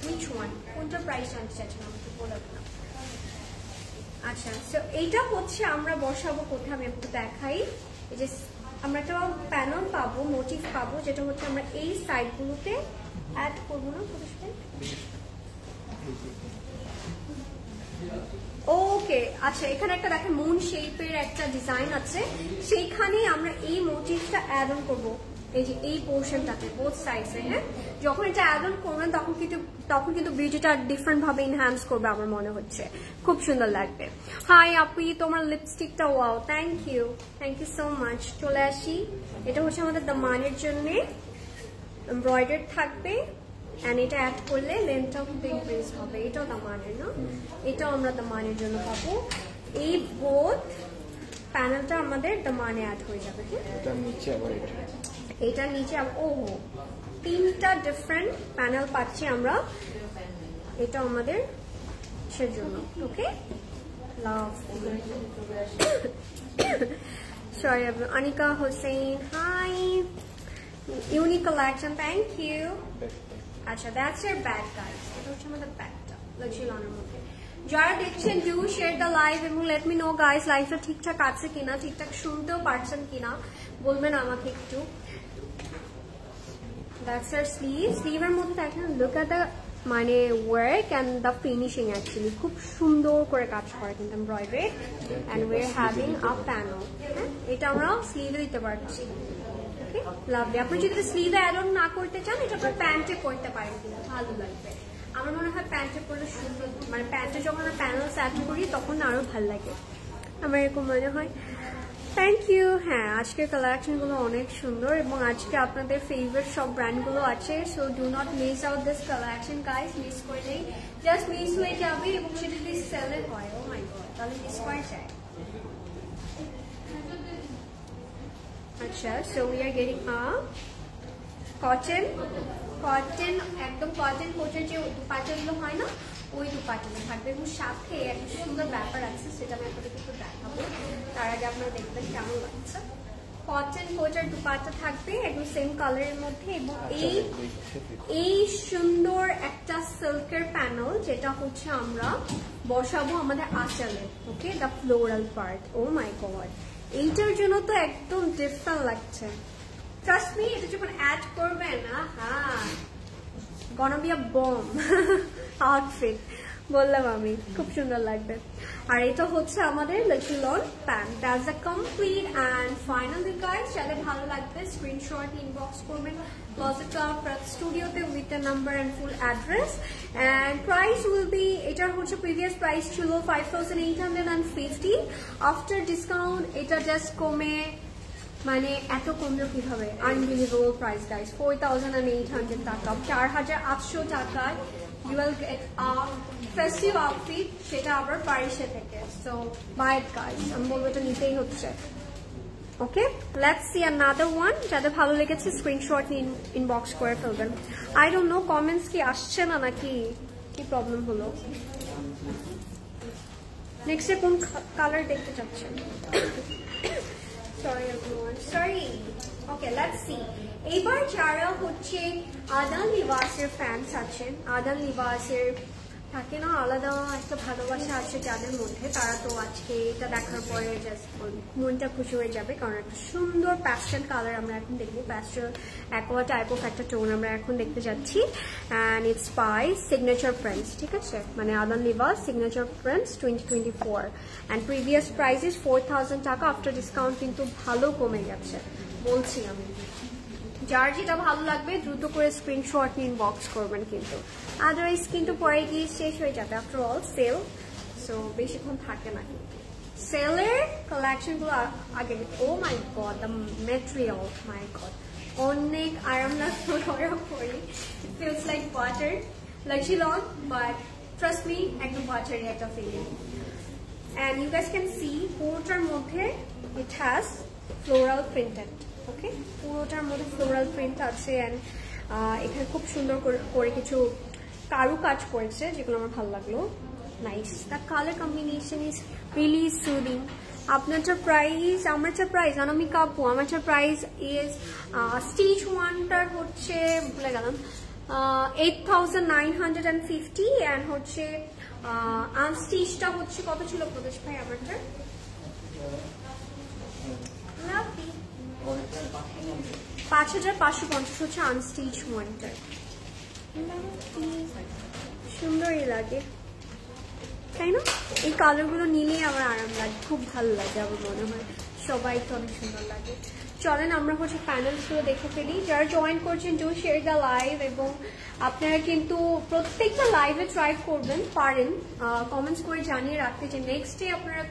which one? কোনটার প্রাইস জানতে চাচ্ছেন আমাকে বলুন না. আচ্ছা, সো এইটা হচ্ছে আমরা বসাবো কোথায় আমি একটু দেখাই. এই যে আমরা একটা প্যানেল পাবো, মোটিভ পাবো, যেটা হচ্ছে আমরা এই সাইডগুলোতে অ্যাড করবো না. ওকে, আচ্ছা, এখানে একটা দেখেন মুন শেপের একটা ডিজাইন আছে, সেইখানে আমরা এই মোটিভটা অ্যাড অন করবো. এই যে এই পোর্শনটাতে বোথ সাইডসে. হ্যাঁ, যখন এটা অ্যাড অন করবেন তখন কিন্তু বিউটিটা ডিফারেন্ট ভাবে এনহ্যান্স করবে আমার মনে হচ্ছে. খুব সুন্দর লাগবে. হাই আপু, তোমার লিপস্টিকটা wow, thank you so much. চলে আসি. এটা হচ্ছে আমাদের দামানের জন্য এমব্রয়ডারি থাকবে. এন্ড এটা অ্যাড করলে লেন্থটাও কিন্তু ইনক্রিজ হবে. এটাও দামানের না, এটাও আমরা দামানের জন্য পাবো. এই বোথ প্যানেলটা আমাদের দামানে অ্যাড হয়ে যাবে। এটার নিচে আবার এটার নিচে ও তিনটা ডিফারেন্ট প্যানেল পাচ্ছি আমরা, এটা আমাদের সেজন্য। Okay, love sorry Anika Hossain, hi, unique collection, thank you. আচ্ছা, দ্যাটস ইয়ার ব্যাগ গাইস, এটা হচ্ছে আমাদের ব্যাগটা লাক্সি লনের মধ্যে। যারা দেখছেন ডু শেয়ার দ্য লাইভ এবং লেট মি নো গাইস লাইভটা ঠিকঠাক আছে কিনা, ঠিকঠাক শুনতেও পারছেন কিনা বলবেন আমাকে একটু। দ্যাটস ইয়ার স্লিভ, স্লিভের মধ্যে দেখেন লুক এট দ্য মানে work and the finishing, actually খুব সুন্দর করে কাজ করে কিন্তু embroidery, and we are having a panel. হ্যাঁ, এটা আমরা স্লিভে দিতে পারছি। ওকে, লাভলি। আপনি যদি স্লিভে অ্যাড অন না করতে চান, এটা আপনার প্যান্টে করতে পারেন, কিন্তু ভালো লাগবে। আমার মনে হয় প্যান্টে করলে সুন্দর, মানে প্যান্টে যখন আমরা প্যানেলস অ্যাড করি তখন আরো ভালো লাগে, আমার এরকম মনে হয়। Thank you. হ্যাঁ, আজকের কালেকশনগুলো অনেক সুন্দর এবং আজকে আপনাদের ফেভারিট সব ব্র্যান্ডগুলো আছে, so do not miss out this collection guys. Miss করলেই জাস্ট মিস হয়ে যাবে, এবং সেটা যদি সেলে হয়, ও মাই গড, তাহলে মিস করা যায়। আচ্ছা, so we are getting cotton, cotton একদম কটন কোচের যে দুপাট্টাগুলো হয় না, ওই দুপাট্টাটা থাকবে, এবং সাথে একটা সুন্দর ব্যাপার আছে, সেটা আমি আপনাদেরকে একটু দেখাবো। তার আগে আপনারা দেখবেন কেমন লাগছে। কটন কোচের দুপাট্টা থাকবে একদম সেম কালারের মধ্যে, এবং এই সুন্দর একটা সিল্কের প্যানেল, যেটা হচ্ছে আমরা বসাবো আমাদের আঁচলে। Okay, the floral part. Oh my god, এইটার জন্য তো একদম ডিফারেন্ট লাগছে। ট্রাস্ট মি, এটা যখন অ্যাড করবেন, gonna be a bomb outfit, বললাম আমি, খুব সুন্দর লাগবে। আর এটা হচ্ছে আমাদের লাক্সি lawn pant. That's a complete and final look guys. যাদের ভালো লাগবে স্ক্রিনশট ইনবক্স করবেন ক্লোজেট ক্লাব স্টুডিওতে with the number and full address, and price will be, এটার হচ্ছে প্রিভিয়াস প্রাইস ছিল 5850, আফটার ডিসকাউন্ট এটা জাস্ট কমে, মানে এত কমলো কিভাবে, আনবিলিভেবল প্রাইস গাইস, 4800 টাকা, 4800 টাকায় you will get a festive outfit, সেটা আবার প্যারিসে থেকে। সো বাই ইট গাইস, আমি বলবো এটা নিতেই হচ্ছে। ওকে, লেটস সি অ্যানাদার ওয়ান। যাদের ভালো লেগেছে স্ক্রিনশট ইনবক্স করে ফেলবেন। আই ডোন্ট নো কমেন্টস কি আসছে না, নাকি কি প্রবলেম হলো। নেক্সটে কোন কালার দেখতে চাচ্ছেন? Sorry everyone, sorry. Okay, let's see. এবার যারা হচ্ছে আদান লিবাসের ফ্যান্স আছেন, আদান লিবাসের থাকে না আলাদা একটা ভালোবাসা আছে যাদের মধ্যে, তারা তো আজকে এটা দেখার পরে জাস্ট মনটা খুশি হয়ে যাবে, কারণ একটা সুন্দর প্যাস্টেল কালার আমরা এখন দেখবো, প্যাস্টেল অ্যাকোয়া টাইপ অফ একটা টোন আমরা এখন দেখতে যাচ্ছি, and it's by signature prints. ঠিক আছে, মানে Adan Libas signature prints 2024, and previous price is 4000 টাকা, আফটার ডিসকাউন্ট কিন্তু ভালো কমে গেছে বলছি আমি। যার যেটা ভালো লাগবে দ্রুত করে স্ক্রিনশট নিয়ে ইনবক্স করবেন, কিন্তু আদারওয়াইজ কিন্তু পরে গিয়ে শেষ হয়ে যাবে, আফটার অল সেল, সো বেশিক্ষণ থাকে না। সেলের কালেকশনগুলো আগে, oh my god, the material, my god, অনেক আরাম লাগতো ধরা পড়ি, ইট ফিলস লাইক বাটার, লাক্সি লন, বাট ট্রাস্ট মি একদম বাটারি একটা feeling. And you guys can see পুরোটার মধ্যে it has floral printed. Okay, পুরোটার মধ্যে ফ্লোরাল প্রিন্ট আছে, অ্যান্ড এখানে খুব সুন্দর করে কিছু কারু কাজ করেছে, যেগুলো আমার ভালো লাগলো। Nice, the colour combination is really soothing. আপনারটা প্রাইস, আমারটা প্রাইস, অনামিকা আপু, আমারটা প্রাইস ইজ স্টিচ ওয়ানটার হচ্ছে ভুলে গেলাম 8950, অ্যান্ড হচ্ছে আনস্টিচটা হচ্ছে কত ছিল প্রদেশ ভাই আমারটা? 5550 হচ্ছে আনস্টিচ ওয়ানটার। সুন্দরই লাগে তাই না? এই কালারগুলো নিলেই আমার আরাম লাগে, খুব ভালো লাগে, আমার মনে হয় সবাইকে অনেক সুন্দর লাগে। চলেন আমরা হচ্ছে প্যানেলসগুলো দেখে ফেলি। যারা জয়েন করছেন ডু শেয়ার দ্য লাইভ, এবং আপনারা কিন্তু প্রত্যেকটা লাইভে ট্রাই করবেন, পারেন কমেন্টস করে জানিয়ে রাখতে যে নেক্সট ডে আপনারা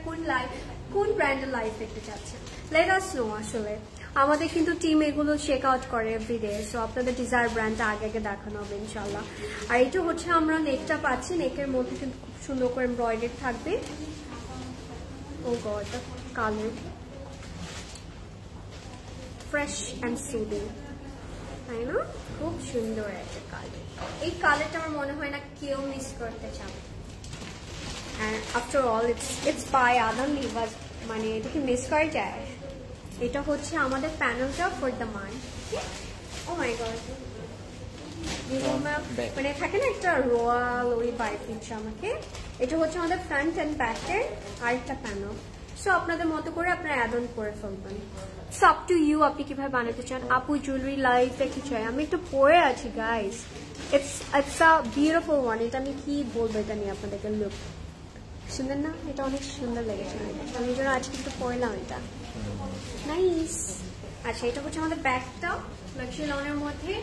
কোন ব্র্যান্ডের লাইভ দেখতে চাচ্ছেন। Let us no. আসলে আমাদের কিন্তু টিম এগুলো চেক আউট করে এভরিডে, সো আপনাদের ডিজায়ার ব্র্যান্ডটা আগে আগে দেখানো হবে ইনশাল্লাহ। আর এটা হচ্ছে আমরা নেকটা পাচ্ছি, নেকের মধ্যে কিন্তু খুব সুন্দর করে এমব্রয়ডারি থাকবে, Oh god, the color. Fresh and soothing. তাই না? খুব সুন্দর একটা কালার। এই কালারটা আমার মনে হয় না কেউ মিস করতে চাবে। And after all, it's by Adam Levas, মানে এটা কি মিস করা যায়? এটা হচ্ছে আমাদের প্যানেলটা ফর দ্য মান। ও মাই গড, মানে থাকে না একটা রয়্যাল ওই বাইক দিচ্ছে আমাকে। এটা হচ্ছে আমাদের ফ্রন্ট অ্যান্ড ব্যাকের আরেকটা প্যানেল। সো আপনাদের মতো করে আপনারা অ্যাড অন করে ফেলবেন। সো আপ টু ইউ, আপনি কিভাবে বানাতে চান। আপু জুয়েলারি লাইভ দেখতে চাই, আমি একটু পরে আছি guys. It's a beautiful one. এটা আমি কি বলবো এটা নিয়ে আপনাদেরকে। লুক সুন্দর না? এটা অনেক সুন্দর লেগেছে আমি জন্য আজকে একটু পরলাম এটা। নাইস। আচ্ছা, এটা হচ্ছে আমাদের ব্যাগটা লাক্সারি লনের মধ্যে।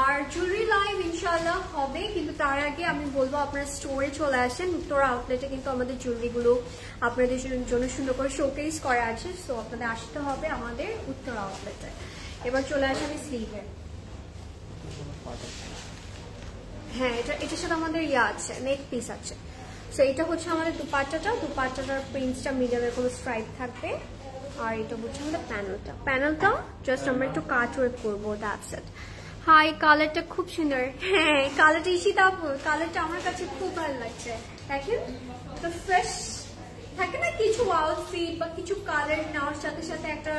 আর জুয়েলারি লাইভ ইনশাআল্লাহ হবে, কিন্তু তার আগে আমি বলবো আপনারা স্টোরে চলে আসেন। উত্তরা আউটলেটে কিন্তু আমাদের জুয়েলারিগুলো আপনাদের জন্য সুন্দর করে শোকেস করা আছে। সো আপনাদের আসতে হবে আমাদের উত্তরা আউটলেটে। এবার চলে আসে আমি স্লিভে। হ্যাঁ, এটার সাথে আমাদের আছে নেক পিস আছে। সো এটা হচ্ছে আমাদের দুপাট্টাটার প্রিন্টসটা মিডলের কোনো স্ট্রাইপ থাকবে। আর এটা হচ্ছে আমাদের প্যানেলটা জাস্ট আমরা একটু কাট ওয়ার্ক করবো, দ্যাটস ইট। হাই, কালারটা খুব সুন্দর। হ্যাঁ, কালারটা কালারটা আমার কাছে খুব ভালো লাগছে। দেখেন তো ফ্রেশ থাকে না, কিছু আউটফিট বা কিছু কালার নেওয়ার সাথে সাথে একটা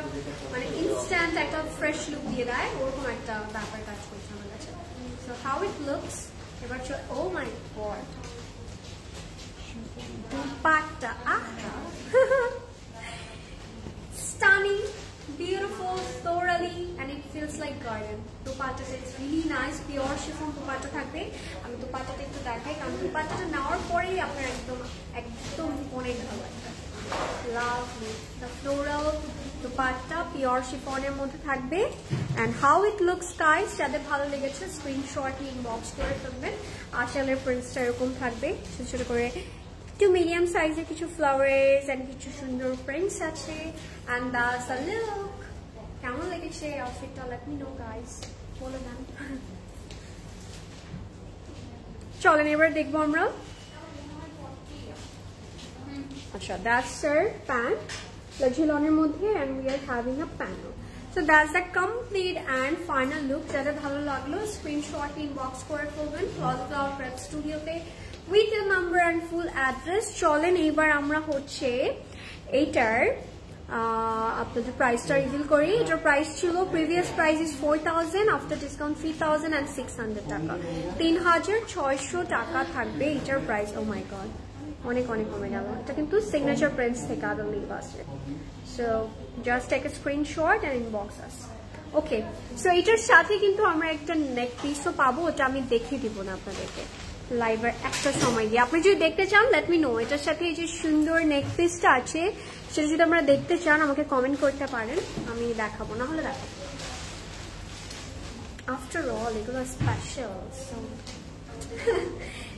মানে ইনস্ট্যান্ট একটা ফ্রেশ লুক দিয়ে দেয়, ওরকম একটা ব্যাপার কাজ করছে আমার কাছে। So how it looks. এবার oh my god, dupatta stunning, beautiful, thoroughly, and it feels like garden. Dupatta is really nice, pure chiffon dupatta থাকবে। আমি দুপাট্টাটা একটু দেখাই, কারণ দুপাট্টাটা নেওয়ার পরেই আপনার একদম অনেক ভালো লাগবে। Lovely, the floral dupatta pure chiffon-এর মধ্যে থাকবে। And how it looks guys, যাদের ভালো লেগেছে স্ক্রিনশট ইনবক্স করে ফেলবেন। আঁচলের প্রিন্টসটা এরকম থাকবে, ছোট ছোট করে একটু মিডিয়াম সাইজের কিছু ফ্লাওয়ার্স এন্ড কিছু সুন্দর প্রিন্টস আছে। And that's the look. কেমন লেগেছে আউটফিটটা? লেট মি নো গাইস, বলে দেন। চলেন এবার দেখবো আমরা। আচ্ছা, দ্যাটস স্যার প্যান্ট লাক্সারি লনের মধ্যে, and we are having a panel. So that's the complete and final look. যাদের ভালো লাগলো স্ক্রিনশট ইনবক্স করে ফেলবেন ক্লথ ফ্লাওয়ার প্রেপ স্টুডিওতে with your number and full address. চলেন এইবার আমরা হচ্ছে এইটার আপনাদের প্রাইসটা রিভিল করি। এটার প্রাইস ছিল previous price is 4000, after discount 3600 টাকা, 3600 টাকা থাকবে এটার প্রাইস। ও মাই গড, অনেক অনেক কমে গেল। এটা কিন্তু সিগনেচার প্রিন্টস থেকে আদম লিবাসের। So just take a screenshot and inbox us. Okay, so এটার সাথে কিন্তু আমরা একটা নেক পিসও পাবো, ওটা আমি দেখিয়ে দিব না আপনাদেরকে লাইভের একটা সময় দিয়ে। আপনি যদি দেখতে চান লেট মি নো। এটার সাথে এই যে সুন্দর নেক পিসটা আছে সেটা যদি আপনারা দেখতে চান আমাকে কমেন্ট করতে পারেন, আমি দেখাবো, না হলে দেখাবো। আফটার অল এগুলো স্পেশাল।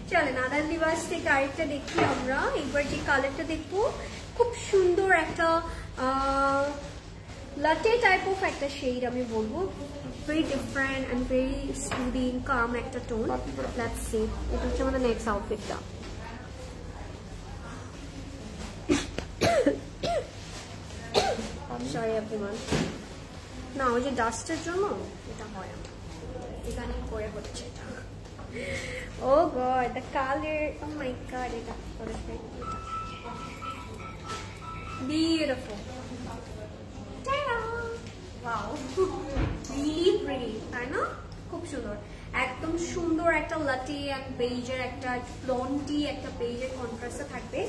চলেন আদান লিবাস থেকে আরেকটা দেখি আমরা। এবার যে কালারটা দেখবো খুব সুন্দর একটা লাটে টাইপ অফ একটা শেড আমি বলবো, very different and very soothing, calm একটা টোন। Let's see, এটা হচ্ছে আমাদের নেক্সট আউটফিটটা। সরি everyone, না ওই যে ডাস্টের জন্য এটা হয় আমার এখানে করে হচ্ছে এটা। Oh god, the color, oh my god, এটা beautiful. Wow, really pretty, তাই না? খুব সুন্দর, একদম সুন্দর একটা লাটি এন্ড বেজের একটা ব্লন্ডি একটা বেজের কন্ট্রাস্টে থাকবে।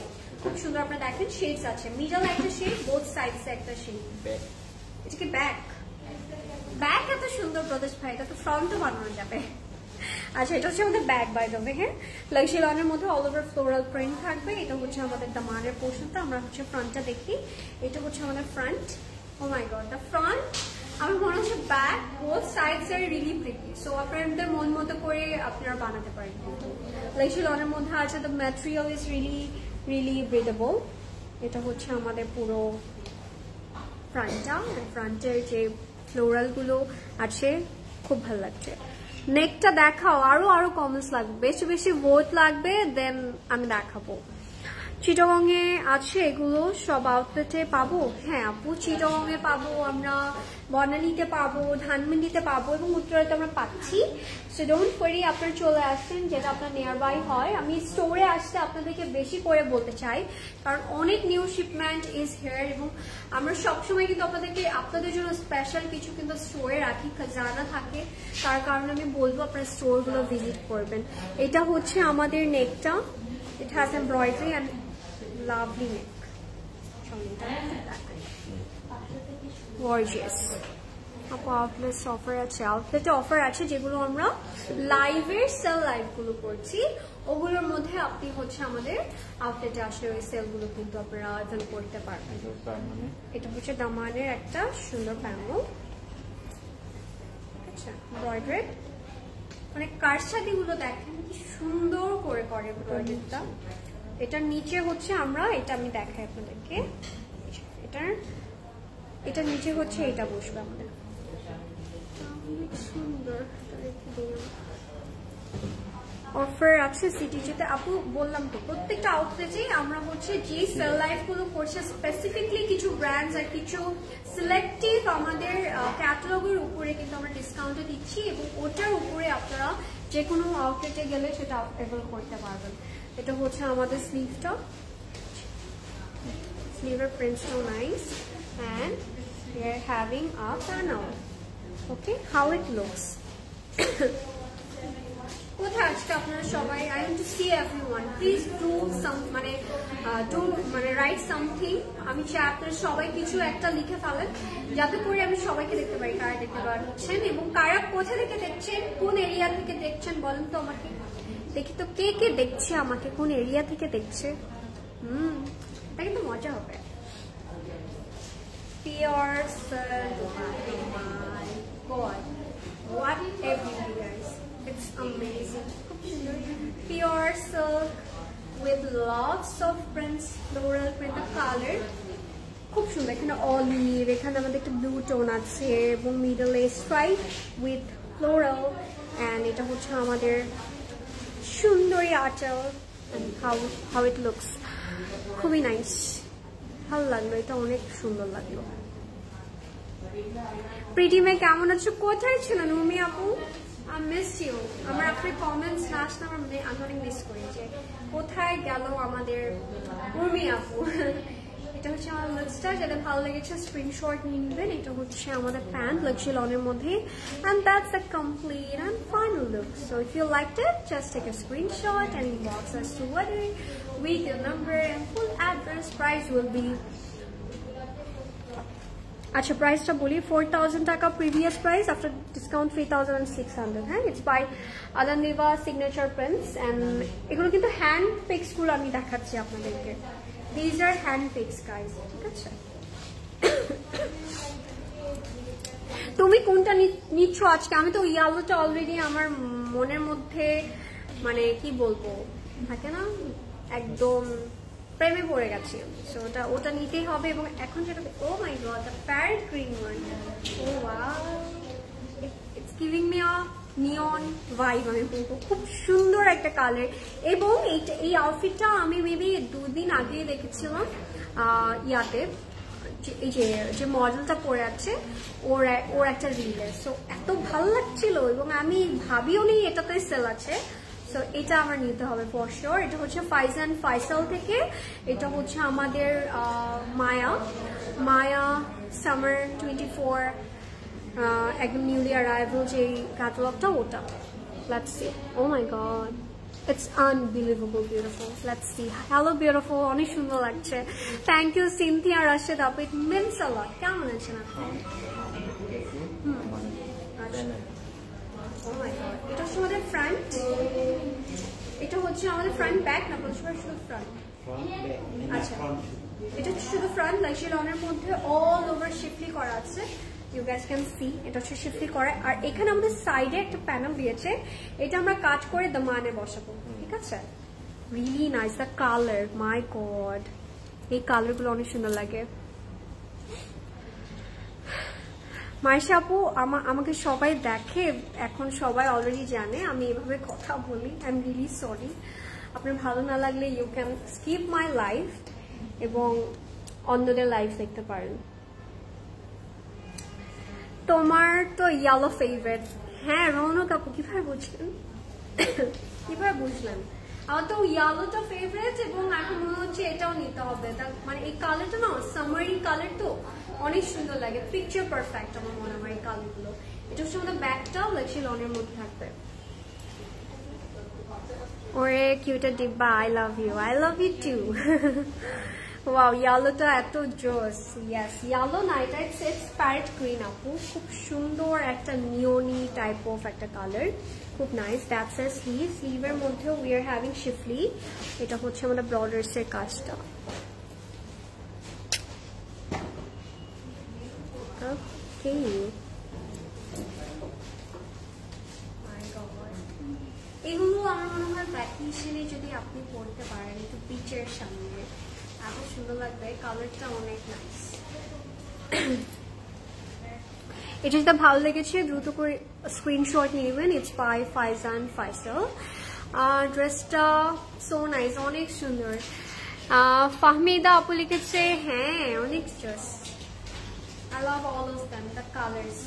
খুব সুন্দর, আপনারা দেখেন শেডস আছে, মিডল একটা শেড, বোথ সাইডস একটা শেড। এটা কি ব্যাক এত সুন্দর প্রদেশ ভাই, এটা তো ফ্রন্টও বানানো যাবে। আচ্ছা, এটা হচ্ছে আমাদের ব্যাক বাই দ্য ওয়ে। হ্যাঁ, লাক্সারি লনের মধ্যে অল ওভার ফ্লোরাল প্রিন্ট থাকবে। এটা হচ্ছে আমাদের দামানের পোর্শনটা। আমরা হচ্ছে ফ্রন্টটা দেখি। এটা হচ্ছে আমাদের ফ্রন্ট। Oh my god, the front আমার মনে হচ্ছে back both sides are really pretty. So আপনাদের মন মতো করে আপনারা বানাতে পারেন। লাক্সারি লনের মধ্যে আছে the material is really breathable. এটা হচ্ছে আমাদের পুরো ফ্রন্টটা, ফ্রন্টের যে ফ্লোরাল গুলো আছে খুব ভালো লাগছে। নেকটা দেখাও, আরো কমেন্টস লাগবে, বেশি ভোট লাগবে, দেন আমি দেখাবো। চিটাগং এ আছে এগুলো সব আউটলেটে পাবো। হ্যাঁ আপু, চিটাগং এ পাবো, আমরা বনানীতে পাবো, ধানমন্ডিতে পাবো এবং উত্তরাতে আমরা পাচ্ছি। সো ডোন্ট ওয়ারি, আপনারা চলে আসেন যেটা আপনার নিয়ার বাই হয়। আমি স্টোরে আসতে আপনাদেরকে বেশি করে বলতে চাই, কারণ অনেক নিউ শিপমেন্ট ইজ হিয়ার এবং আমরা সবসময় কিন্তু আপনাদের জন্য স্পেশাল কিছু কিন্তু স্টোরে রাখি, জানা থাকে, তার কারণে আমি বলবো আপনারা স্টোরগুলো ভিজিট করবেন। এটা হচ্ছে আমাদের নেকটা, it has embroidery and lovely neck, gorgeous. আপু আউটলেট অফার আছে, আউটলেটে অফার আছে যেগুলো আমরা লাইভের সেল লাইভগুলো করছি, ওগুলোর মধ্যে আপনি হচ্ছে আমাদের আউটলেটে আসলে ওই সেলগুলো কিন্তু আপনারা অ্যাভেল করতে পারবেন। এটা হচ্ছে দামানের একটা সুন্দর প্যানেল, আচ্ছা এমব্রয়ডারি, মানে কারসাজি গুলো দেখেন কি সুন্দর করে করে এমব্রয়ডারিটা। এটার নিচে হচ্ছে আমরা, এটা আমি দেখাই আপনাদেরকে, এটার নিচে হচ্ছে এটা বসবে আমাদের, সুন্দর। অফার আছে সিটিজিতে আপু, বললাম তো প্রত্যেকটা আউটলেটে আমরা হচ্ছে যে সেল লাইফ গুলো করছে স্পেসিফিকলি কিছু ব্র্যান্ডস আর কিছু সিলেক্টিভ আমাদের ক্যাটালগের উপরে কিন্তু আমরা ডিসকাউন্টে দিচ্ছি এবং ওটার উপরে আপনারা যে কোনো আউটলেটে গেলে সেটা অ্যাভেল করতে পারবেন। এটা হচ্ছে আমাদের স্লিভটা, স্লিভের প্রিন্টসটাও nice and we are having a panel. Okay, how it looks. কোথায় আজকে আপনারা সবাই? I want to see everyone. Please do some মানে write something. আমি চাই আপনারা সবাই কিছু একটা লিখে ফেলেন যাতে করে আমি সবাইকে দেখতে পারি কারা দেখতে পাচ্ছেন এবং কারা কোথা থেকে দেখছেন, কোন এরিয়া থেকে দেখছেন বলেন তো আমাকে, দেখি তো কে কে দেখছে আমাকে, কোন এরিয়া থেকে দেখছে। এটা কিন্তু মজা হবে। Pure silk, oh my god, what everything guys, it's amazing. Pure silk with lots of prints, floral print color, খুব সুন্দর। এখানে অলিভ, এখানে আমাদের একটা ব্লু টোন আছে এবং মিডলে স্ট্রাইপ উইথ ফ্লোরাল, এন্ড এটা হচ্ছে আমাদের সুন্দরী আঁচল, and how it looks, খুবই নাইস, ভালো লাগলো, এটা অনেক সুন্দর লাগলো। প্রিটি মে কেমন আছো? কোথায় ছিলেন উমি আপু? I miss you. আমার আপনার কমেন্টস না আসলে আমি অনেক মিস করি যে কোথায় গেল আমাদের উমি আপু। এটা হচ্ছে আমার লুকসটা, যেটা ভালো লেগেছে স্ক্রিনশট নিয়ে নেবেন। এটা হচ্ছে আমাদের প্যান্ট লাক্সি লনের মধ্যে, and that's the complete and final look. So if you liked it, just take a screenshot and inbox us to order with your number and full address. Price will be, আচ্ছা প্রাইসটা বলি, 4000 টাকা previous price, after discount 3600। হ্যাঁ, it's by আলানিভা signature prints and এগুলো কিন্তু hand picks গুলো আমি দেখাচ্ছি আপনাদেরকে, these are hand picks guys, ঠিক আছে? তুমি কোনটা নিচ্ছ আজকে? আমি তো ইয়ালোটা অলরেডি আমার মনের মধ্যে মানে কি বলবো থাকে না, একদম প্রেমে পড়ে গেছি, সো ওটা নিতেই হবে। এবং এখন যেটা, oh my god, the parrot green one, oh wow, it's giving me a neon vibe, আমি বলবো খুব সুন্দর একটা কালার। এবং এই আউটফিটটা আমি মেবি 2 দিন আগেই দেখেছিলাম ইয়াতে, এই যে মডেলটা পরে আছে ওর একটা রিলে, সো এত ভালো লাগছিল এবং আমি ভাবিও নি এটাতে সেল আছে। সো এটা আমার নিতে হবে ফর শিওর। এটা হচ্ছে ফাইজান ফাইসাল থেকে, এটা হচ্ছে আমাদের মায়া সামার 24 একদম নিউলি অ্যারাইভাল যে ক্যাটালগটা, ওটা। Let's see, oh my god, it's unbelievable beautiful. Let's see, hello beautiful, অনেক সুন্দর লাগছে। থ্যাংক ইউ সিনথিয়া রাশেদ আপু, ইট মিনস আ লট। কেমন আছেন আপনি? এটা হচ্ছে আমাদের ফ্রন্ট, এটা হচ্ছে আমাদের ফ্রন্ট ব্যাক না বলছি শুধু ফ্রন্ট? আচ্ছা, এটা হচ্ছে শুধু ফ্রন্ট, লাক্সি লনের মধ্যে অল ওভার শিফলি করা আছে, ইউ গাইস ক্যান সি, এটা হচ্ছে শিফলি করা। আর এখানে আমাদের সাইডে একটা প্যানেল দিয়েছে, এটা আমরা কাট করে দামানে বসাবো, ঠিক আছে? Really nice, the colour, my god, এই কালারগুলো অনেক সুন্দর লাগে। মাইশা আপু, আমাকে সবাই দেখে এখন, সবাই অলরেডি জানে আমি এভাবে কথা বলি, আই এম রিয়েলি সরি। আপনার ভালো না লাগলে you can skip my live এবং অন্যদের লাইভ দেখতে পারেন। তোমার তো ইয়েলো ফেভারিট। হ্যাঁ রৌনক আপু, কিভাবে বুঝলেন? কিভাবে বুঝলেন? আমার তো ইয়েলোটা ফেভারিট এবং এখন মনে হচ্ছে এটাও নিতে হবে। মানে এই কালারটা না সামারি কালার, তো অনেক সুন্দর লাগে, পিকচার পারফেক্ট আমার মনে হয় এই কালারগুলো। এটা হচ্ছে আমাদের ব্যাগটাও লাক্সি লনের মধ্যে থাকবে। ওরে কিউটা ডিব্বা, I love you too. Wow, ইয়েলোটা এত জোস। ইয়েস, ইয়েলো না, এটা ইটস প্যারেট গ্রিন আপু, খুব সুন্দর একটা নিওনি টাইপ অফ একটা কালার, খুব নাইস। দ্যাটস এর স্লিভের মধ্যেও উই আর হ্যাভিং শিফলি। এটা হচ্ছে আমাদের ব্রডার্স এর কাজটা। ওকে, এগুলো আমার মনে হয় ভ্যাকেশনে যদি আপনি পড়তে পারেন একটু বিচের সামনে, এত সুন্দর লাগবে, কালারটা অনেক নাইস। এটা যেটা ভালো লেগেছে দ্রুত করে স্ক্রিনশট নিয়ে নেবেন। It's by Faizan Faisal. ড্রেসটা সো নাইস, অনেক সুন্দর। ফাহমিদা আপু লিখেছে হ্যাঁ অনেক just, I love all of them, the colours.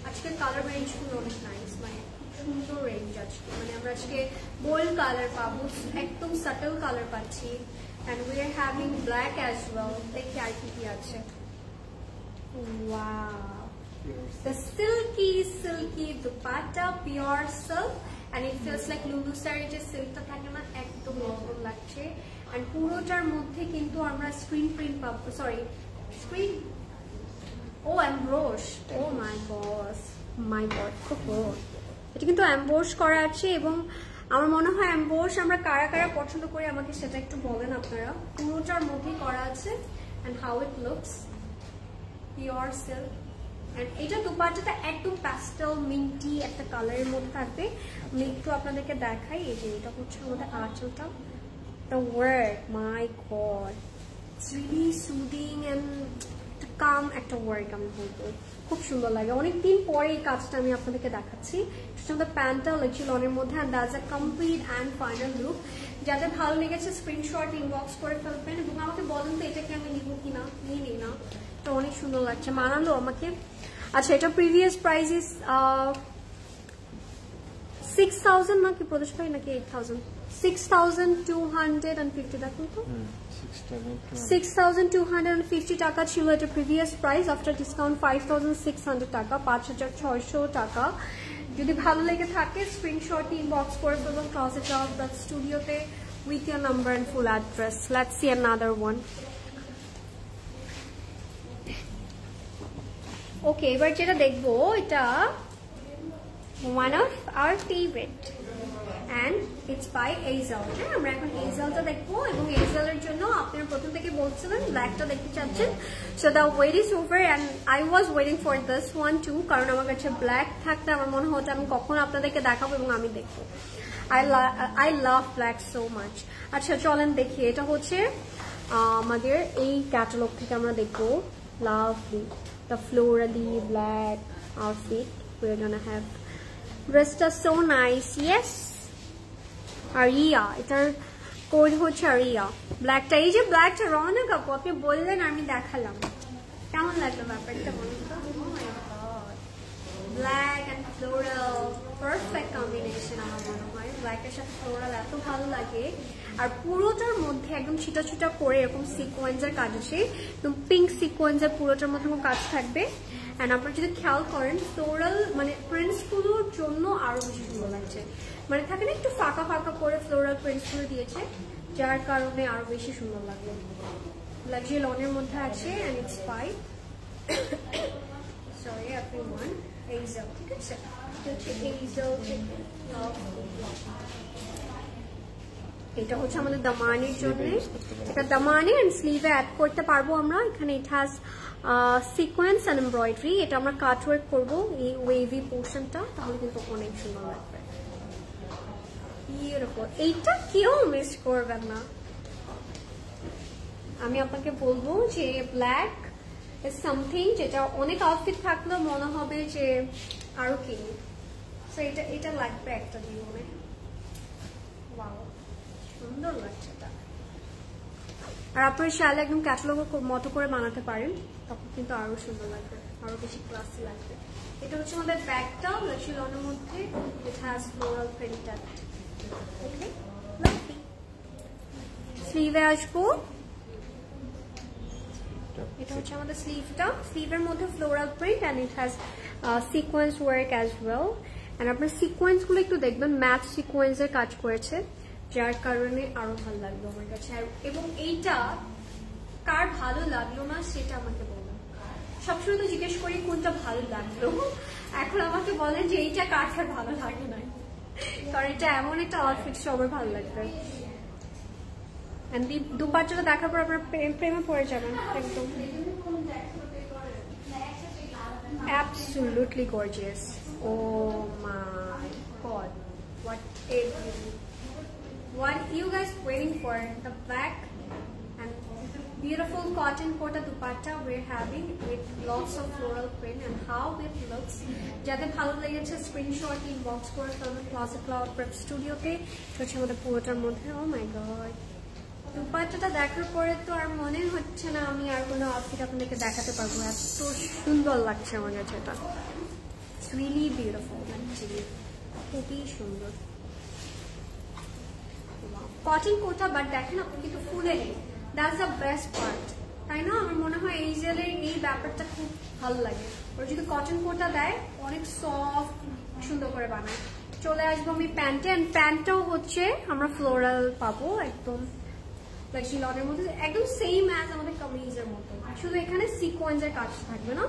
আজকে কালার রেঞ্জগুলো অনেক নাইস, মানে সুন্দর রেঞ্জ আজকে। মানে আমরা আজকে বোল্ড কালার পাবো, একদম সাটল কালার পাচ্ছি। And we are having black as well. দেখি আর কি আছে। Wow, the silky dupatta, pure silk, and it feels like Lulu saree যে সিল্কটা থাকে না, একদম নরম লাগছে। and পুরোটার মধ্যে কিন্তু আমরা স্ক্রিন প্রিন্ট পাবো, sorry screen, O এমব্রোশ, O my god, এটা কিন্তু এমব্রোশ করা আছে। এবং আমার মনে হয় এমবোস আমরা কারা কারা পছন্দ করি আমাকে সেটা একটু বলেন আপনারা। পুরোটার মধ্যেই করা আছে and how it looks, pure silk, and এটা দুপাট্টাটা একদম প্যাস্টেল মিন্টি একটা কালারের মধ্যে থাকবে। আমি একটু আপনাদেরকে দেখাই, এই যে এটা হচ্ছে আমাদের আঁচলটা। the work, my god, it's really soothing and কাম একটা ওয়ার্ক আমি বলবো, খুব সুন্দর লাগে। অনেকদিন পরে এই কাজটা আমি আপনাদেরকে দেখাচ্ছি। আমাদের প্যান্টটা লাগছে লনের মধ্যে, and that's a complete and final look. যাদের ভালো লেগেছে স্ক্রিনশট ইনবক্স করে ফেলবেন এবং আমাকে বলেন তো এটাকে আমি নিব কিনা, নিয়ে নিই না। এটা অনেক সুন্দর লাগছে, মানালো আমাকে। আচ্ছা, এটা প্রিভিয়াস প্রাইস ইজ 6000 নাকি প্রদেশ ভাই, নাকি 8000? 6250 দেখুন তো, 6250 টাকা ছিল এটা প্রিভিয়াস প্রাইস। আফটার ডিসকাউন্ট 5600 টাকা, 5600 টাকা। যদি ভালো লেগে থাকে স্ক্রিনশট ইনবক্স করে ফেলুন ক্লজেট অফ দ্য স্টুডিওতে with your number and full address. Let's see another one. Okay, এবার যেটা দেখবো এটা one of our favourite and it's by Azel. আমরা এখন Azelটা দেখবো এবং Azelের জন্য আপনারা প্রথম থেকে বলছিলেন ব্ল্যাকটা দেখতে চাচ্ছেন, so the wait is over and I was waiting for this one too, কারণ আমার কাছে ব্ল্যাক থাকতে আমার মনে হতো আমি কখন আপনাদেরকে দেখাবো এবং আমি দেখবো। I love black so much. আচ্ছা চলেন দেখি, এটা হচ্ছে আমাদের এই ক্যাটালগ থেকে আমরা দেখবো lovely the florally black outfit we're gonna have. Dressটা so nice, yes. আরিয়া, এটার কোড হচ্ছে আরিয়া। ব্ল্যাকটা, এই যে ব্ল্যাকটা রওনক আপু আপনি বললেন আমি দেখালাম, কেমন লাগলো ব্যাপারটা বলুন তো? Black and floral perfect combination আমার মনে হয়। ব্ল্যাকের সাথে ফ্লোরাল এত ভালো লাগে, আর পুরোটার মধ্যে একদম ছিটা ছিটা করে এরকম সিকোয়েন্সের কাজ আছে, একদম পিঙ্ক সিকোয়েন্সের পুরোটার মধ্যে কাজ থাকবে। অ্যান্ড আপনারা যদি খেয়াল করেন ফ্লোরাল মানে প্রিন্টসগুলোর জন্য আরো বেশি সুন্দর লাগছে, মানে থাকে না একটু ফাঁকা ফাঁকা করে ফ্লোরাল প্রিন্টসগুলো দিয়েছে, যার কারণে আরো বেশি সুন্দর লাগলো। লাক্সারি লনের মধ্যে আছে and it's fine. Sorry everyone, Azel, ঠিক আছে? এটা হচ্ছে আমাদের দামানির জন্য, এটা দামানি এন্ড স্লিভে অ্যাড করতে পারবো আমরা। এখানে it has sequence and embroidery, এটা আমরা কাট ওয়ার্ক করবো এই ওয়েভি পোর্শনটা, তাহলে কিন্তু অনেক সুন্দর লাগবে। এইটা কেউ মিস করবেন না, আমি আপনাকে বলবো যে ব্ল্যাক ইজ সামথিং যেটা অনেক আউটফিট থাকলেও মনে হবে যে আরো কিনি, সো এটা লাগবে একটা জীবনে। ওয়াও। সুন্দর লাগছে এটা। আর আপনারা চাইলে একদম ক্যাটালগের মতো করে বানাতে পারেন, তখন কিন্তু আরো সুন্দর লাগবে, আরো বেশি ক্লাসি লাগবে। এটা হচ্ছে আমাদের ব্যাগটা লনের মধ্যে, it has floral printed. Okay, lovely. স্লিভে আসবো, এটা হচ্ছে আমাদের স্লিভটা, স্লিভের মধ্যে floral print and it has sequence work as well. And আপনার সিকোয়েন্স গুলো একটু দেখবেন, ম্যাচ সিকোয়েন্সের কাজ করেছে, যার কারণে আরো ভালো লাগলো আমার কাছে। এবং এইটা কার ভালো লাগলো না সেটা আমাকে বলুন। সবসময় তো জিজ্ঞেস করি কোনটা ভালো লাগলো, এখন আমাকে বলেন যে এইটা কার কার ভালো লাগে না, কারণ এটা এমন একটা আউটফিট সবার ভালো লাগবে। এন্ড দুপাট্টাটা দেখার পর আপনার প্রেমে পড়ে যাবেন একদম। Absolutely gorgeous. Oh my god, what a beauty. What you guys waiting for? The black and beautiful cotton kota dupatta we're having with lots of floral print and how it looks. যাদের ভালো লেগেছে screenshot inbox করে ফেলবেন classic cloud prep স্টুডিওতে। হচ্ছে আমাদের পুরোটার মধ্যে ও মাই গড, দুপাট্টাটা দেখার পরে তো আর মনে হচ্ছে না আমি আর কোনো আউটফিট আপনাদেরকে দেখাতে পারবো, এত সুন্দর লাগছে আমার কাছে। এটা ইটস রিয়েলি বিউটিফুল, অ্যাকচুয়ালি খুবই সুন্দর। কটন কোটা, বাট দেখেন আপনি কিন্তু ফুলে নেই, দ্যাটস দ্য বেস্ট পার্ট, তাই না? আমার মনে হয় এই জেলের এই ব্যাপারটা খুব ভালো লাগে। ওরা যদি কটন কোটা দেয় অনেক সফট সুন্দর করে বানায়। চলে আসবো আমি প্যান্টে, এন্ড প্যান্টটাও হচ্ছে আমরা ফ্লোরাল পাবো একদম লনের মধ্যে, একদম সেম অ্যাজ আমাদের কামিজের মতো, শুধু এখানে সিকোয়েন্সের কাজ থাকবে না,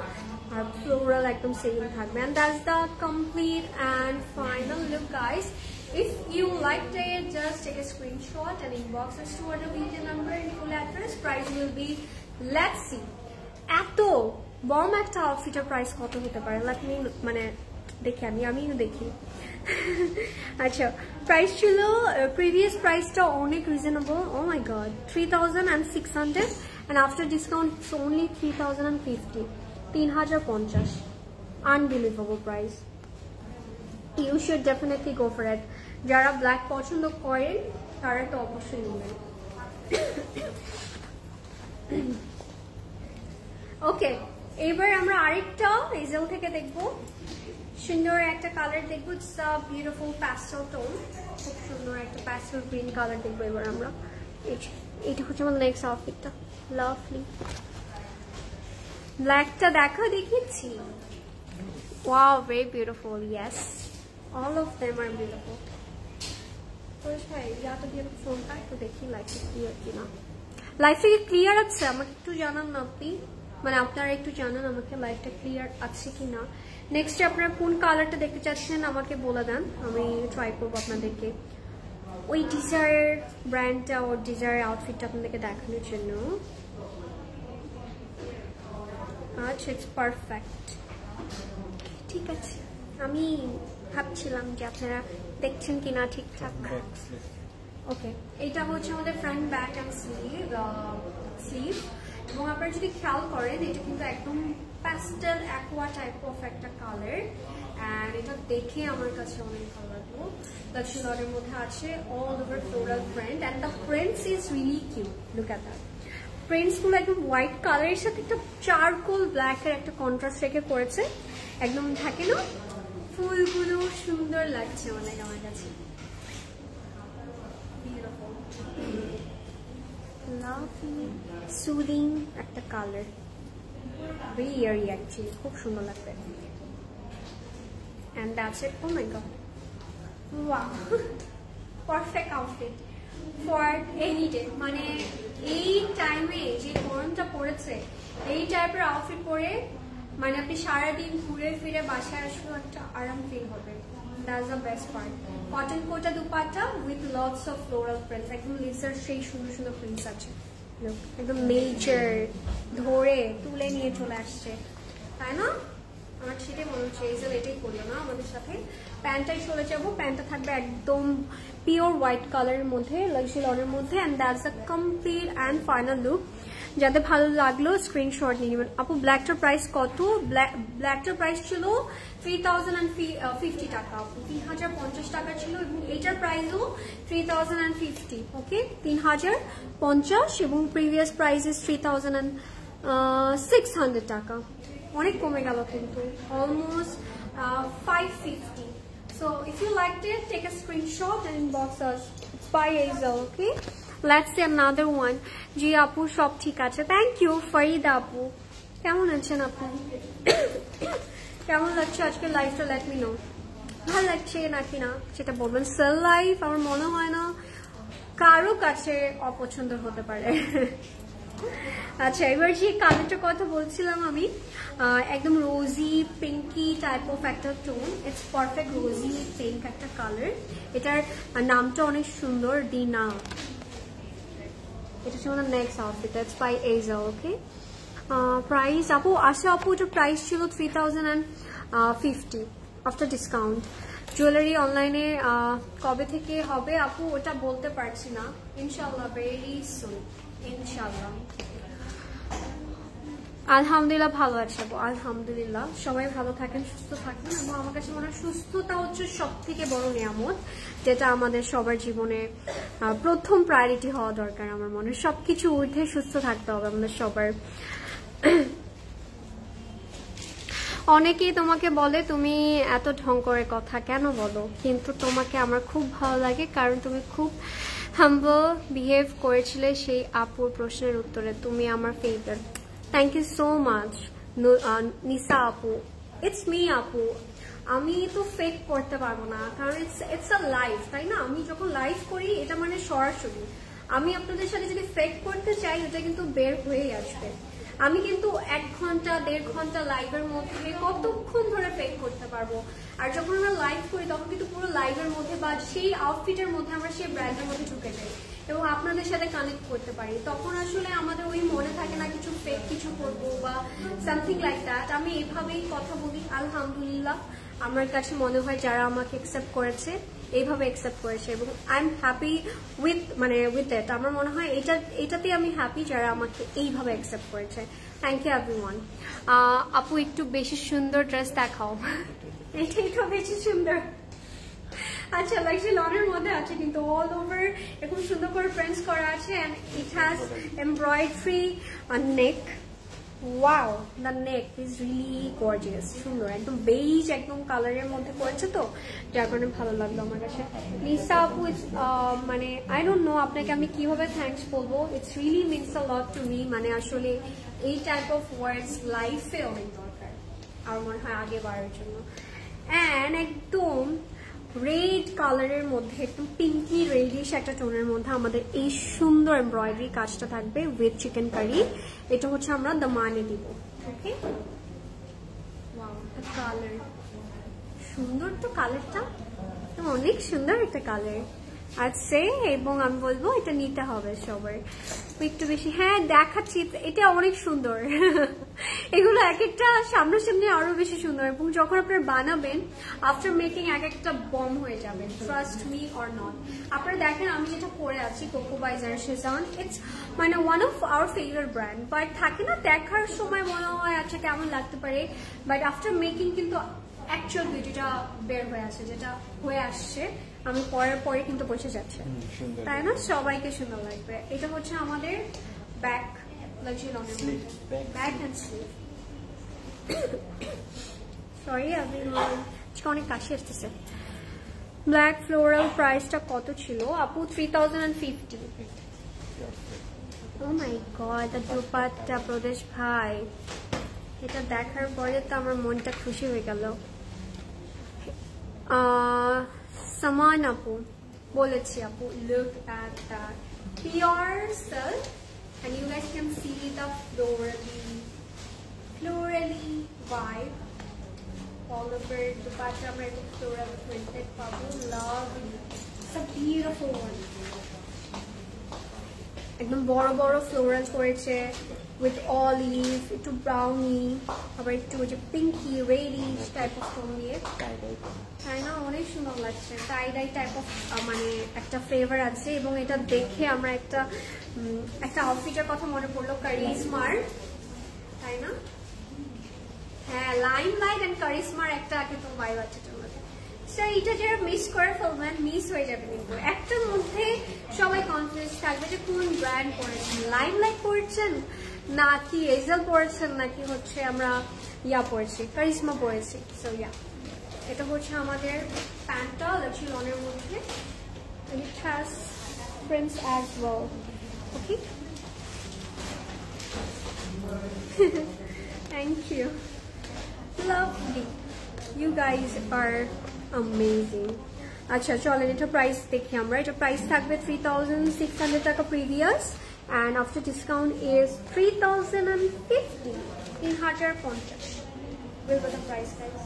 আর ফ্লোরাল একদম সেম থাকবে। And that's the complete and final look guys. If you liked it, just take a screenshot and inbox us to our video number and full address. Price will be, let's see, eto bomb একটা আউটফিটের price কত হতে পারে, let me মানে দেখি আমিও দেখি। আচ্ছা, price ছিল প্রিভিয়াস প্রাইসটা অনেক reasonable, oh my god 3600 and after discount it's only 3050, 3050, unbelievable price. You should definitely go for it. যারা ব্ল্যাক পছন্দ করেন তারা তো অবশ্যই নেবেন। ওকে, এবার আমরা আরেকটা এজেল থেকে দেখবো, সুন্দর একটা কালার দেখবো, it's a beautiful pastel tone, খুব সুন্দর একটা প্যাস্টেল গ্রিন কালার দেখবো এবার আমরা। এটা হচ্ছে আমার নেক্সট আউটফিটটা, লাভলি। ব্ল্যাকটা দেখিয়েছি, wow very beautiful, yes all of them are beautiful. ভাই ইয়াটা দিয়ে ফোনটা একটু দেখি লাইফটা ক্লিয়ার কিনা, লাইফটা কি ক্লিয়ার আছে আমাকে একটু জানান না আপনি, মানে আপনারা একটু জানান আমাকে লাইফটা ক্লিয়ার আছে কিনা। নেক্সট আপনারা কোন কালারটা দেখতে চাচ্ছেন আমাকে বলে দেন, আমি ট্রাই করবো আপনাদেরকে ওই ডিজায়ার ব্র্যান্ডটা ওর ডিজায়ার আউটফিটটা আপনাদেরকে দেখানোর জন্য। আচ্ছা, ইটস পারফেক্ট, ঠিক আছে। আমি ভাবছিলাম যে আপনারা দেখছেন কিনা ঠিকঠাক। ওকে, এটা হচ্ছে আমাদের ফ্রন্ট ব্যাক অ্যান্ড স্লিভ, এবং আপনারা যদি খেয়াল করেন এটা কিন্তু একদম প্যাস্টেল অ্যাকোয়া টাইপ অফ একটা কালার, অ্যান্ড এটা দেখে আমার কাছে অনেক ভালো লাগলো। লাক্সি লনের মধ্যে আছে all over floral print, and the prints is really cute, look at that. Prints গুলো একদম হোয়াইট কালারের সাথে একটা চারকোল ব্ল্যাকের একটা কন্ট্রাস্ট রেখে করেছে, একদম থাকে না ফুলগুলো, সুন্দর লাগছে অনেক আমার কাছে। লাভলি সুদিং একটা কালার, ভেরি ইয়ারি অ্যাকচুয়ালি, খুব সুন্দর লাগবে। And that's it, oh my god, wow, perfect outfit for any day. মানে এই টাইমে যে গরমটা পড়েছে, এই টাইপের আউটফিট পরে মানে আপনি সারাদিন ঘুরে ফিরে বাসায় আসলে একটা আরাম ফিল হবে, that's the best part. Cotton kota dupatta with lots of floral prints, একদম লেজার সেই সুন্দর সুন্দর প্রিন্টস আছে, একদম নেচার ধরে তুলে নিয়ে চলে আসছে, তাই না? আমার সেটাই মনে হচ্ছে, এই যে এটাই করলো না আমাদের সাথে। প্যান্টটাই চলে যাবো, প্যান্টটা থাকবে একদম পিওর হোয়াইট কালারের মধ্যে, লাক্সি লনের মধ্যে, and that's the complete and final look. যাদের ভালো লাগলো স্ক্রিনশট নিয়ে নেবেন। আপু ব্ল্যাকটার প্রাইস কত? ব্ল্যাকটার প্রাইস ছিল 3050 টাকা, 3050 টাকা ছিল, এবং এটার প্রাইসও 3050। ওকে 3050 এবং প্রিভিয়াস প্রাইস ইজ 3600 টাকা, অনেক কমে গেল কিন্তু almost 550. So if you liked it, take a screenshot and inbox us. It's by Azel, okay? Let's see another one. জি আপু সব ঠিক আছে, থ্যাংক ইউ ফরিদা আপু। কেমন আছেন আপু? কেমন লাগছে আজকে লাইফটা? Late me no. ভালো লাগছে নাকি না সেটা বলবেন। সেল লাইফ আমার মনে হয় না কারো কাছে অপছন্দ হতে পারে। আচ্ছা এবার যে কালারটার কথা বলছিলাম আমি, একদম রোজি পিঙ্কি টাইপ অফ একটা tone, it's perfect rosy pink একটা কালার। এটার নামটা অনেক সুন্দর, ডিনা। এটা ছিল না নেক্সট আউটফিট, ইটস বাই এজা, ওকে? প্রাইস আপু আসে, আপু এটার প্রাইস ছিল 3050 আফটার ডিসকাউন্ট। জুয়েলারি অনলাইনে কবে থেকে হবে আপু ওটা বলতে পারছি না, ইনশাল্লাহ ভেরি সুন, ইনশাল্লাহ। আলহামদুলিল্লাহ ভালো আছে আপু, আলহামদুলিল্লাহ। সবাই ভালো থাকেন, সুস্থ থাকেন, এবং আমার কাছে মনে হয় সুস্থতা হচ্ছে সব থেকে বড় নিয়ামত, যেটা আমাদের সবার জীবনে প্রথম প্রায়োরিটি হওয়া দরকার। আমার মনে হয় সবকিছু ঊর্ধ্বে সুস্থ থাকতে হবে আমাদের সবার। অনেকেই তোমাকে বলে তুমি এত ঢং করে কথা কেন বলো, কিন্তু তোমাকে আমার খুব ভালো লাগে, কারণ তুমি খুব হাম্বল বিহেভ করেছিলে সেই আপুর প্রশ্নের উত্তরে। তুমি আমার favourite. Thank you so much Nisa আপু। ইটস মি আপু। আমি তো ফেক করতে পারবো না, কারণ ইটস আ লাইফ, তাই না? আমি যখন লাইভ করি এটা মানে সরাসরি। আমি আপনাদের সাথে যদি ফেক করতে চাই ওটা কিন্তু বের হয়েই আসবে। আমি কিন্তু 1 ঘন্টা 1.5 ঘন্টা লাইভের মধ্যে কতক্ষণ ধরে ফেক করতে পারবো। আর যখন আমরা লাইভ করি তখন কিন্তু পুরো লাইভের মধ্যে বা সেই আউটফিটের মধ্যে আমরা সেই ব্র্যান্ডের মধ্যে ঢুকে যাই এবং আপনাদের সাথে কানেক্ট করতে পারি। তখন আসলে আমাদের ওই মনে থাকে না কিছু ফেক কিছু করবো বা সামথিং লাইক দ্যাট। আমি এভাবেই কথা বলি, আলহামদুলিল্লাহ। আমার কাছে মনে হয় যারা আমাকে অ্যাকসেপ্ট করেছে এইভাবে অ্যাকসেপ্ট করেছে, এবং I am happy with it. আমার মনে হয় এটাতে আমি হ্যাপি যারা আমাকে এইভাবে অ্যাকসেপ্ট করেছে। Thank you everyone. আপু একটু বেশি সুন্দর ড্রেস দেখাও। এটাই তো বেশি সুন্দর। আচ্ছা লাইক লনের মধ্যে আছে কিন্তু অল ওভার এরকম সুন্দর করে প্রিন্টস করা আছে, and it has embroidery neck. Wow, the neck is really gorgeous, সুন্দর একদম বেইজ একদম কালারের মধ্যে করেছে, তো যার কারণে ভালো লাগলো আমার কাছে। নিসা আপু মানে আই ডোন্ট নো আপনাকে আমি কিভাবে থ্যাঙ্কস বলবো। It's really means a lot to me. মানে আসলে এই টাইপ অফ ওয়ার্ডস লাইফে অনেক দরকার আমার মনে হয় আগে বাড়ার জন্য। অ্যান্ড একদম রেড কালারের মধ্যে একদম পিঙ্কি রেডিশ একটা টোনের মধ্যে আমাদের এই সুন্দর এমব্রয়ডারি কাজটা থাকবে উইথ চিকেন কারি। এটা হচ্ছে আমরা দামানে দিব, ওকে? ওয়াও, কালার সুন্দর তো, কালারটা অনেক সুন্দর একটা কালার আছে, এবং আমি বলবো এটা নিতে হবে সবার একটু বেশি। হ্যাঁ দেখাচ্ছি, এটা অনেক সুন্দর। এগুলো এক একটা সামনাসামনি আরো বেশি সুন্দর, এবং যখন আপনারা বানাবেন আফটার মেকিং এক একটা বম হয়ে যাবে, ট্রাস্ট মি অর নট। আপনারা দেখেন আমি যেটা পরে আছি কোকো বাই জারশেজান, ইটস মানে one of our favourite brand. But থাকে না দেখার সময় মনে হয় আচ্ছা কেমন লাগতে পারে, বাট আফটার মেকিং কিন্তু অ্যাকচুয়াল বিউটিটা বের হয়ে আসে, যেটা হয়ে আসছে আমি পরের পরে কিন্তু বসে যাচ্ছে, তাই না? সবাইকে সুন্দর লাগবে। এটা হচ্ছে আমাদের back back and sleeve. Sorry everyone, অনেক কাশি আসতেছে। ব্ল্যাক ফ্লোরাল প্রাইসটা কত ছিল আপু? 3050। ও মাই গড, দুপাট্টা প্রদেশ ভাই, এটা দেখার পরে তো আমার মনটা খুশি হয়ে গেল। সামান আপু বলেছি আপু, look at that pure silk and you guys can see the florally vibe all over the dupatta. আমরা একটু floral printed পাবো, lovely, it's a beautiful one, একদম বড় বড় ফ্লোরাল করেছে উইথ অলিভ, একটু ব্রাউনি, আবার একটু ওই যে pinky reddish type of tone দিয়ে, তাই না? অনেক সুন্দর লাগছে। টাই ডাই টাইপ অফ মানে একটা ফ্লেভার আছে, এবং এটা দেখে আমরা একটা আউটফিটের কথা মনে পড়লো, কারিজমার, তাই না? হ্যাঁ, লাইম লাইট এন্ড কারিজমার একটা কিন্তু ভাইব আছে। এইটা যারা মিস করে ফেলবেন, মিস হয়ে যাবে কিন্তু। একটার মধ্যে সবাই কনফিউজ থাকবে যে কোন ব্র্যান্ড পরেছেন, লাইমলাইট পরেছেন নাকি এজেল পরেছেন নাকি হচ্ছে আমরা ইয়া পরেছি, কারিশমা পরেছি। সো ইয়া, এটা হচ্ছে আমাদের প্যান্টটা লাচি লনের মধ্যে, and it has prints as well. Okay. Thank you. Lovely. You guys are amazing. আচ্ছা চলেন এটা প্রাইস দেখি আমরা। এটা প্রাইস থাকবে 3600 টাকা previous, and after discount is 3050, 350 will be the price guys,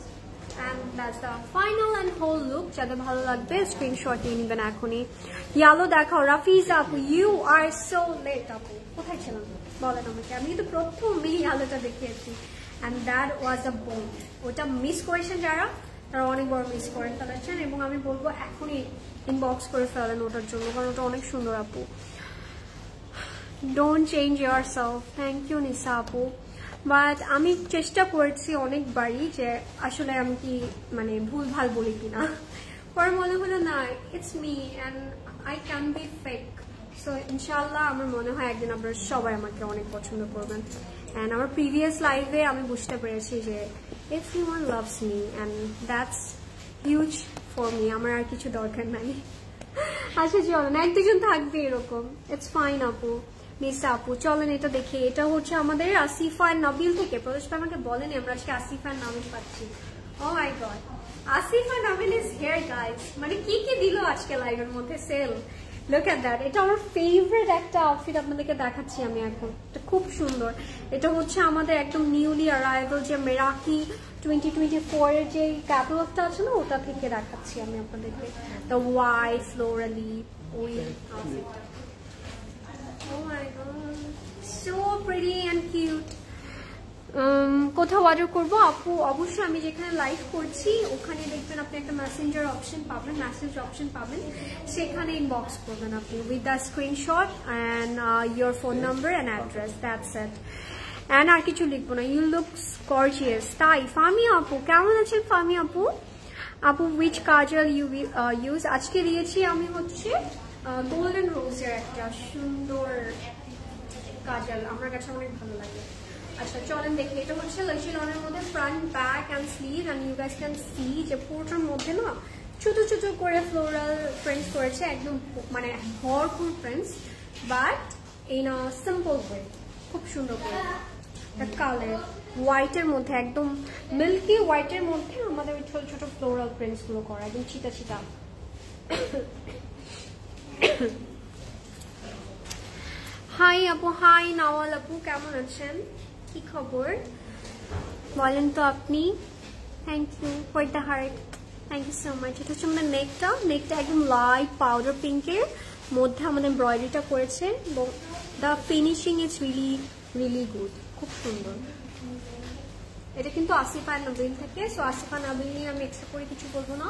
and that's the final and whole look. যাদের ভালো লাগবে স্ক্রিনশট নিয়ে নেবেন এখনই। ইয়ালো দেখাও রাফিজা আপু, ইউ আর সো লেট আপু, কোথায় ছিলাম বলেন আমাকে, আমি কিন্তু প্রথমেই ইয়ালোটা দেখিয়েছি, and that was a bomb। ওটা মিস করেছেন যারা, তারা অনেক বড় মিস করে ফেলেছেন, এবং আমি বলবো এখনই ইনবক্স করে ফেলেন ওটার জন্য, কারণ ওটা অনেক সুন্দর আপু। Don't change yourself, thank you Nisa আপু। বাট আমি চেষ্টা করছি অনেকবারই যে আসলে আমি কি মানে ভুল ভাল বলি কিনা, পরে মনে হলো না, it's me and I can be fake. So ইনশাল্লাহ আমার মনে হয় একদিন আপনারা সবাই আমাকে অনেক পছন্দ করবেন। অ্যান্ড আমার প্রিভিয়াস লাইভে আমি বুঝতে পেরেছি যে everyone loves me and that's huge for me, আমার আর কিছু দরকার নাই। আচ্ছা চলেন, এক দুজন থাকবে এরকম, ইটস ফাইন আপু। নিসা আপু চলেন এটা দেখি, এটা হচ্ছে আমাদের আসিফা নাবিল থেকে। প্রদেশ আমাকে বলেনি আমরা আজকে আসিফা নাবিল পাচ্ছি। Oh my god, Asifa Nabil is here guys, মানে কি কি দিল আজকে লাইভের মধ্যে সেল। লুক এট দ্যাট, এটা আমার ফেভারিট একটা আউটফিট আপনাদেরকে দেখাচ্ছি আমি এখন, এটা খুব সুন্দর। এটা হচ্ছে আমাদের একদম নিউলি অ্যারাইভাল যে মেরাকি 2024 এর যে ক্যাটালগটা আছে না, ওটা থেকে দেখাচ্ছি আমি আপনাদেরকে। দ্য হোয়াইট ফ্লোরালি ওই আউটফিটটা, oh my god so pretty and cute. কোথাও অর্ডার করবো আপু? অবশ্যই আমি যেখানে লাইভ করছি ওখানে দেখবেন আপনি একটা মেসেঞ্জার অপশন পাবেন, মেসেজ অপশন পাবেন, সেখানে ইনবক্স করবেন আপনি with the screenshot and your phone number and address, that's it. And আর কিছু লিখবো না। You looks gorgeous. তাই ফামিয়া আপু কেমন আছেন? ফামিয়া আপু, আপু উইচ কাজল ইউ ইউজ? আজকে দিয়েছি আমি হচ্ছে গোল্ডেন রোজের একটা সুন্দর কাজল, আমার কাছে অনেক ভালো লাগে। আচ্ছা চলেন দেখি, এটা হচ্ছে লাচি লনের মধ্যে front back and sleeve, and you guys can see যে পুরোটার মধ্যে না ছোট ছোট করে ফ্লোরাল প্রিন্টস করেছে, একদম মানে ভরপুর prints, but in a simple way, খুব সুন্দর করে। কালার হোয়াইটের মধ্যে, একদম মিল্কি হোয়াইটের মধ্যে আমাদের ওই ছোট ছোট ফ্লোরাল প্রিন্টস গুলো করা, একদম চিতা চিতা। হাই আপু, হাই নাওয়াল আপু, কেমন আছেন? কি খবর বলেন তো আপনি? Thank you for the heart, thank you so much. এটা হচ্ছে আমাদের নেকটা একদম লাইট পাউডার পিঙ্কের মধ্যে আমাদের এমব্রয়ডারিটা করেছে, এবং the finishing is really really good, খুব সুন্দর। এটা কিন্তু আসিফা নাবিল থেকে। সো আসিফা নাবিল নিয়ে আমি এক্সট্রা করে কিছু বলবো না,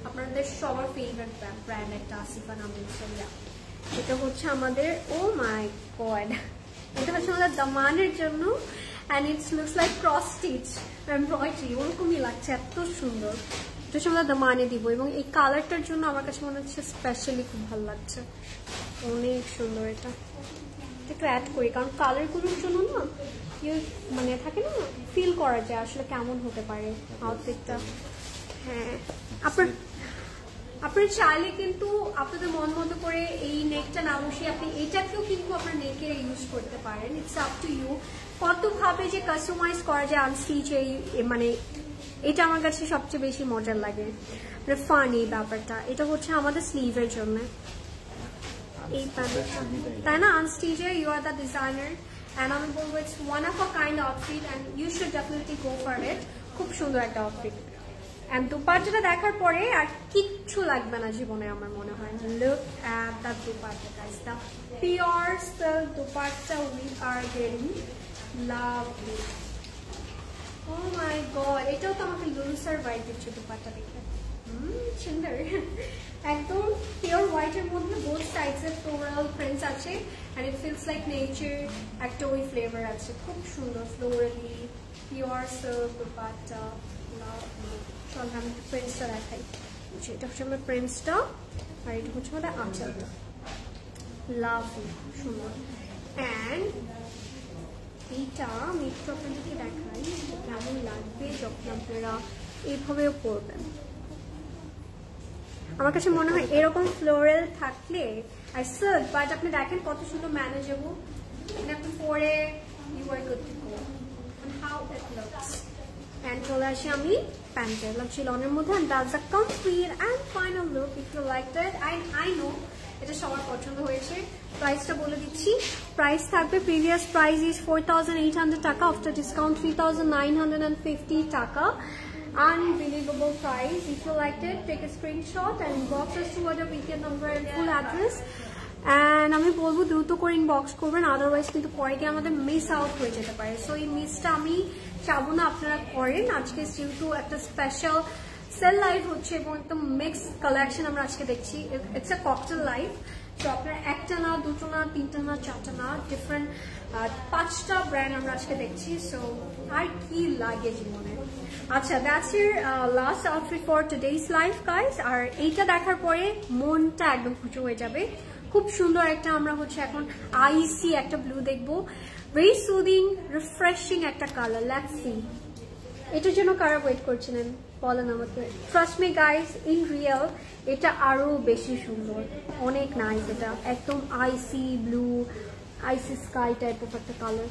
আপনাদের সবার ফেভারিট ব্র্যান্ড একটা আসিফা নাবিল। সো এটা হচ্ছে আমাদের, ও মাই গড, এটা হচ্ছে আমাদের দামানের জন্য, and it's looks like cross stitch embroidery, ওরকমই লাগছে, এত সুন্দর। এটা হচ্ছে আমরা দামানে দিব, এবং এই কালারটার জন্য আমার কাছে মনে হচ্ছে স্পেশালি খুব ভালো লাগছে, অনেক সুন্দর। এটা একটু অ্যাড করি, কারণ কালারগুলোর জন্য না মানে থাকে না, ফিল করা যায় আসলে কেমন হতে পারে আউটফিটটা। হ্যাঁ, আপনার চাইলে কিন্তু আপনাদের মন মতো করে এই নেকটা না বসিয়ে আপনি এটাকেও কিন্তু আপনার নেকে ইউজ করতে পারেন, ইটস আপ টু ইউ। কতভাবে যে কাস্টমাইজ করা যায় আনস্টিচ, মানে এটা আমার কাছে সবচেয়ে বেশি মজার লাগে, মানে ফান এই ব্যাপারটা। এটা হচ্ছে আমাদের স্লিভের জন্য এই প্যান্টটা, তাই না? আনস্টিচে you are the designer, and আমি বলবো it's one of a kind outfit and you should definitely go for it. খুব সুন্দর একটা আউটফিট, অ্যান্ড দুপাট্টাটা দেখার পরে আর কিচ্ছু লাগবে না জীবনে আমার মনে হয়। Look at the dupatta guys, the pure silk dupatta we are getting, lovely. Oh my god, এটাও তো আমাকে লুলুসার ভাইব দিচ্ছে দুপাট্টা দেখে, সুন্দর। একদম পিওর হোয়াইটের মধ্যে বোথ সাইডসে ফ্লোরাল প্রিন্টস আছে, and it feels like nature, একটা ওই ফ্লেভার আছে, খুব সুন্দর ফ্লোরালি পিওর সিল্ক দুপাট্টা। চল আমি প্রিন্টসটা দেখাই, এটা হচ্ছে আমার প্রিন্টসটা, আর এটা হচ্ছে আমাদের আঁচলটা। লাভলি সুন্দর। অ্যান্ড এইটা আমি একটু আপনাদেরকে দেখাই কেমন লাগবে যখন আপনারা এইভাবেও পরবেন। আমার কাছে মনে হয় এরকম ফ্লোরাল থাকলে আর সিল্ক, বাট আপনি দেখেন কত সুন্দর ম্যানেজেবল, মানে আপনি পরে you are good to go on how it looks. And চলে আসি আমি প্যান্টের লাক্সি লনের মধ্যে, and that's the complete and final look. If you like that, I know এটা সবার পছন্দ হয়েছে। প্রাইসটা বলে দিচ্ছি, প্রাইস থাকবে প্রিভিয়াস প্রাইস ইজ 4,800 টাকা, আফটার ডিসকাউন্ট 3,950 টাকা। Unbelievable price. If you liked it, take a screenshot and inbox us to our weekend number and full address. And আমি বলবো দ্রুত করে ইনবক্স করবেন, আদারওয়াইজ কিন্তু পরে গিয়ে আমাদের মিস আউট হয়ে যেতে পারে। সো এই মিসটা আমি চাবো না আপনারা করেন। আজকে যেহেতু একটা স্পেশাল সেল লাইভ হচ্ছে এবং একদম মিক্স কালেকশন আমরা আজকে দেখছি, ইটস আ ককটেল লাইভ। তো আপনার একটা না, দুটো না, তিনটা না, চারটা না, ডিফারেন্ট 5টা ব্র্যান্ড আমরা আজকে দেখছি। সো আর কি লাগে জীবনে। আচ্ছা, that's your last outfit for today's live guys. আর এইটা দেখার পরে মনটা একদম খুশি হয়ে যাবে। খুব সুন্দর একটা আমরা হচ্ছে এখন আইসি একটা ব্লু দেখবো, ভেরি সুদিং রিফ্রেশিং একটা কালার। লেটস সি এটার জন্য কারা ওয়েট করছিলেন বলেন আমাকে। Trust me guys, in real এটা আরো বেশি সুন্দর, অনেক নাইস। এটা একদম icy blue, icy sky type of একটা কালার।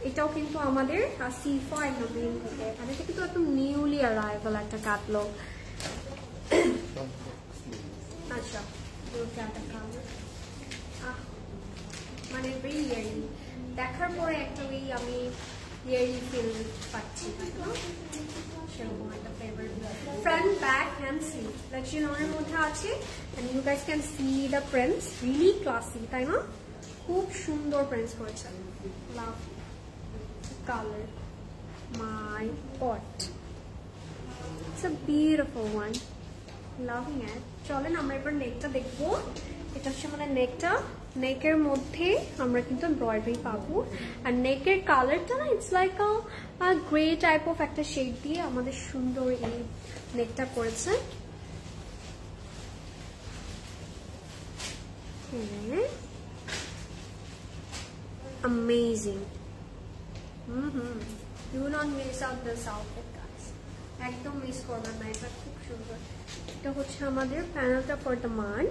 এটাও কিন্তু আমাদের সিফা একদম গ্রিন থেকে, মানে এটা কিন্তু একদম নিউলি অ্যারাইভাল একটা ক্যাটালগ। আচ্ছা, মানে ভেরি ইয়ারি, দেখার পরে একটা ওই আমি ইয়ারি ফিল পাচ্ছি, সেরকম একটা favourite. Front back hand sleeve লাক্সি লনের মধ্যে আছে, and you guys can see the prints, really classy, তাই না? খুব সুন্দর প্রিন্টস করেছেন। লাভ color, my pot, it's a beautiful one, loving it. চলেন আমরা এবার নেকটা দেখবো। এটা হচ্ছে আমাদের নেকটা, নেকের মধ্যে আমরা কিন্তু এমব্রয়ডারি পাবো। আর নেকের কালারটা না it's like a grey type of একটা শেড দিয়ে আমাদের সুন্দর এই নেকটা করেছে। Amazing. You will not miss out this outfit guys, একদম মিস করবেন না, এটা খুব সুন্দর। এটা হচ্ছে আমাদের প্যানেলটা ফর দ্য মান।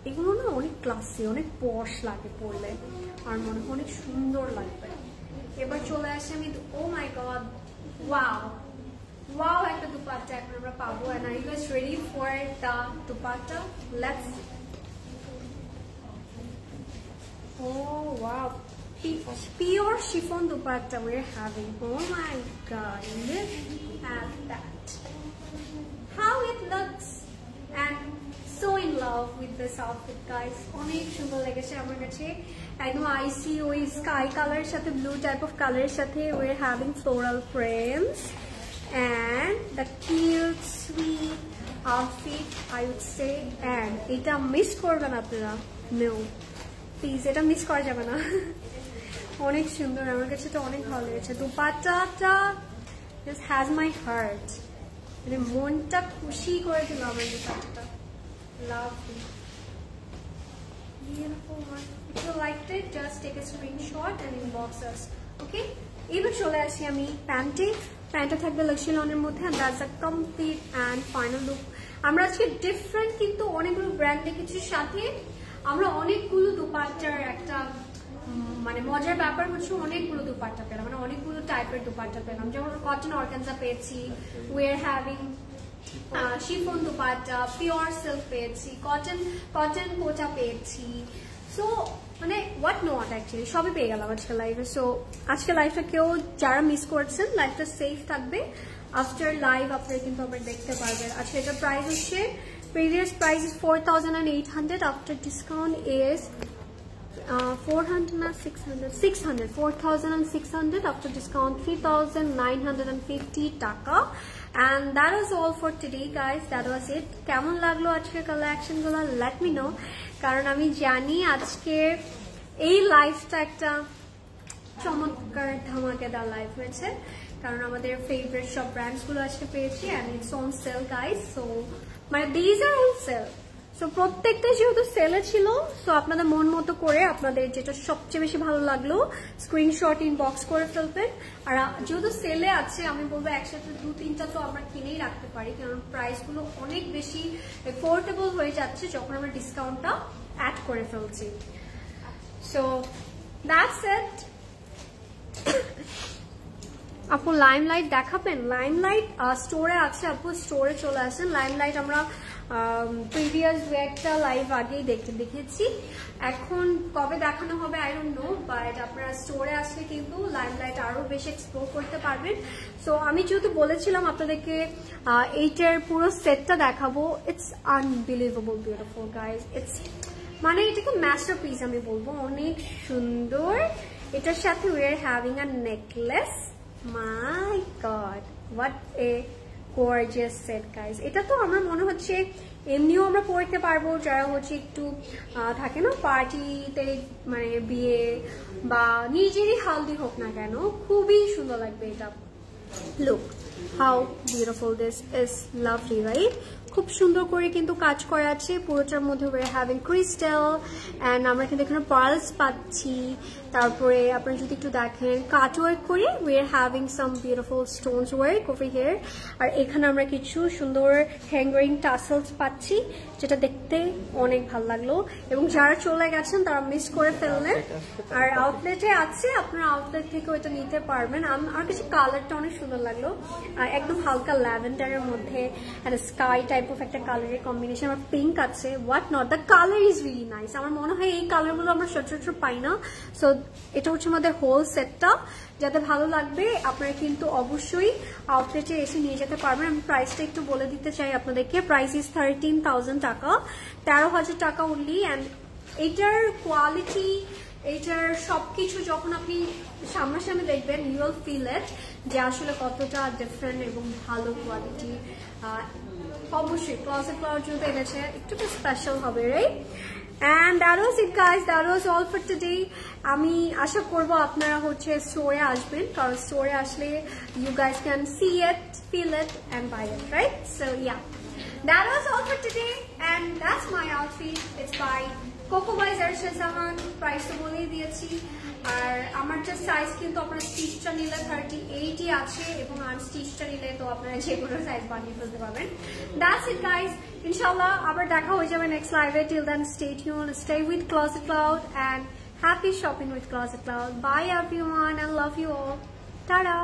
এগুলো না অনেক ক্লাসি, অনেক পশ লাগে পরলে, আর মনে হয় অনেক সুন্দর লাগবে। এবার চলে আসে আমি, ও মাই গড, ওয়াও ওয়াও, একটা দুপাট্টা এখন আমরা পাবো। and are you guys ready for the dupatta? let's Oh wow, pure chiffon dupatta we're having. Oh my god, look at that, how it looks, and so in love with this outfit guys. অনেক সুন্দর লেগেছে আমার কাছে। একদম আইসি ওই sky colour সাথে blue type of কালারের সাথে we're having floral prints and the cute sweet outfit I would say. and এটা মিস করবেন আপনারা, no প্লিজ, এটা মিস করা যাবে না। অনেক সুন্দর, আমার কাছে তো অনেক ভালো লেগেছে। দুপাট্টাটা জাস্ট হ্যাজ মাই হার্ট, মানে মনটা খুশি করে দিল আমার দুপাট্টাটা। Lovely, beautiful one. If you liked it just take a screenshot and inbox us, okay? এবার চলে আসি আমি প্যান্টে। প্যান্টটা থাকবে লাক্সি লনের মধ্যে, and that's a complete and final look. আমরা আজকে ডিফারেন্ট কিন্তু অনেকগুলো ব্র্যান্ড দেখেছি, সাথে আমরা অনেকগুলো দুপাট্টার একটা মানে মজার ব্যাপার হচ্ছে অনেকগুলো দুপাট্টা পেলাম, মানে অনেকগুলো টাইপের দুপাট্টা পেলাম। যেমন কটন অর্গানজা পেয়েছি, we are having chiffon dupatta, pure silk পেয়েছি, কটন কোটা পেয়েছি। সো মানে হোয়াট নট অ্যাকচুয়ালি সবই পেয়ে গেলাম আজকে লাইভে। সো আজকে লাইভটা কেউ যারা মিস করছেন, লাইভটা সেফ থাকবে, আফটার লাইভ আপনারা কিন্তু আবার দেখতে পারবেন। আজকে এটার প্রাইস হচ্ছে, previous price is 4,800, after discount is 600 4,600, after discount 3,950 টাকা। and that was all for today guys, that was it. কেমন লাগলো আজকের কালেকশন গুলো let me know, কারণ আমি জানি আজকে এই লাইফটা একটা চমৎকার ধামাকেদার লাইফ হয়েছে। কারণ আমাদের ফেভারিট সব ব্র্যান্ডস গুলো আজকে পেয়েছি and it's on sale guys. So মানে this are on sale, so প্রত্যেকটা যেহেতু সেলে ছিল, সো আপনাদের মন মতো করে আপনাদের যেটা সবচেয়ে বেশি ভালো লাগলো স্ক্রিনশট ইনবক্স করে ফেলবেন। আর যেহেতু সেলে আছে আমি বলবো একসাথে 2-3টা তো আমরা কিনেই রাখতে পারি, কারণ প্রাইস গুলো অনেক বেশি এফোর্ডেবল হয়ে যাচ্ছে যখন আমরা ডিসকাউন্টটা অ্যাড করে ফেলছি। So that's it. আপু লাইমলাইট দেখাবেন? লাইমলাইট স্টোরে আছে আপু, স্টোরে চলে আসেন। লাইমলাইট আমরা প্রিভিয়াস একটা লাইভ আগেই দেখেছি, এখন কবে দেখানো হবে আই ডোন্ট নো, বাট আপনারা স্টোরে আসলে কিন্তু লাইমলাইট আরো বেশি এক্সপ্লোর করতে পারবেন। সো আমি যেহেতু বলেছিলাম আপনাদেরকে এইটার পুরো সেটটা দেখাবো, it's unbelievable beautiful guys, it's মানে এটাকে মাস্টারপিস আমি বলবো, অনেক সুন্দর। এটার সাথে we are having a necklace, my god what a gorgeous set guys. এটা তো আমার মনে হচ্ছে এমনিও আমরা পড়তে পারবো, যারা হচ্ছে একটু থাকে না পার্টিতে, মানে বিয়ে বা নিজেরই হালদি হোক না কেন, খুবই সুন্দর লাগবে এটা। Look how beautiful this is, lovely right? খুব সুন্দর করে কিন্তু কাজ করা আছে পুরোটার মধ্যে। We are having crystal and আমরা কিন্তু এখানে পার্লস পাচ্ছি। তারপরে আপনারা যদি একটু দেখেন কাট ওয়ার্ক করে, we are having some beautiful stones work over here. আর এখানে আমরা কিছু সুন্দর হ্যাঙ্গারিং টাসেলস পাচ্ছি, যেটা দেখতে অনেক ভালো লাগলো। এবং যারা চলে গেছেন তারা মিস করে ফেললেন, আর আউটলেটে আছে, আপনারা আউটলেট থেকে ওইটা নিতে পারবেন। আমার কাছে কালারটা অনেক সুন্দর লাগলো, একদম হালকা ল্যাভেন্ডারের মধ্যে স্কাই টাইপ অফ একটা কালারের কম্বিনেশন। আমার পিঙ্ক আছে, what not, the colour is really nice. আমার মনে হয় এই কালারগুলো আমরা সচরাচর পাই না। সো এটা হচ্ছে আমাদের হোল সেটটা, যাতে ভালো লাগবে আপনারা কিন্তু অবশ্যই আউটলেটে এসে নিয়ে যেতে পারবেন। আমি প্রাইসটা একটু বলে দিতে চাই আপনাদেরকে। প্রাইস ইজ 13,000 টাকা, 13,000 টাকা অনলি। অ্যান্ড এটার কোয়ালিটি, এটার সবকিছু যখন আপনি সামনাসামনি দেখবেন, ইউ উইল ফিল ইট যে আসলে কতটা ডিফারেন্ট এবং ভালো কোয়ালিটি। অবশ্যই ক্লজেট ক্লাউড যেহেতু এনেছে একটু স্পেশাল হবে, right? And that was it guys, that was all for today. আমি আশা করব আপনারা হচ্ছে স্টোরে আসবেন, কারণ স্টোরে আসলে you guys can see it, feel it and buy it, right? So yeah, that was all for today and that's my outfit. It's by Coco by Zarsha Zahan. Price তো বলেই দিয়েছি। আর আমার যে সাইজ কিন্তু আপনারা স্টিচটা নিলে 38ই আছে, এবং আনস্টিচটা নিলে তো আপনারা যে কোনো সাইজ বানিয়ে ফেলতে পারবেন। দ্যাটস ইট গাইজ, ইনশাআল্লাহ আবার দেখা হয়ে যাবে নেক্সট লাইভে। Till then stay tuned, stay with Closet Cloud and happy shopping with Closet Cloud. Bye everyone and love you all. Ta-da!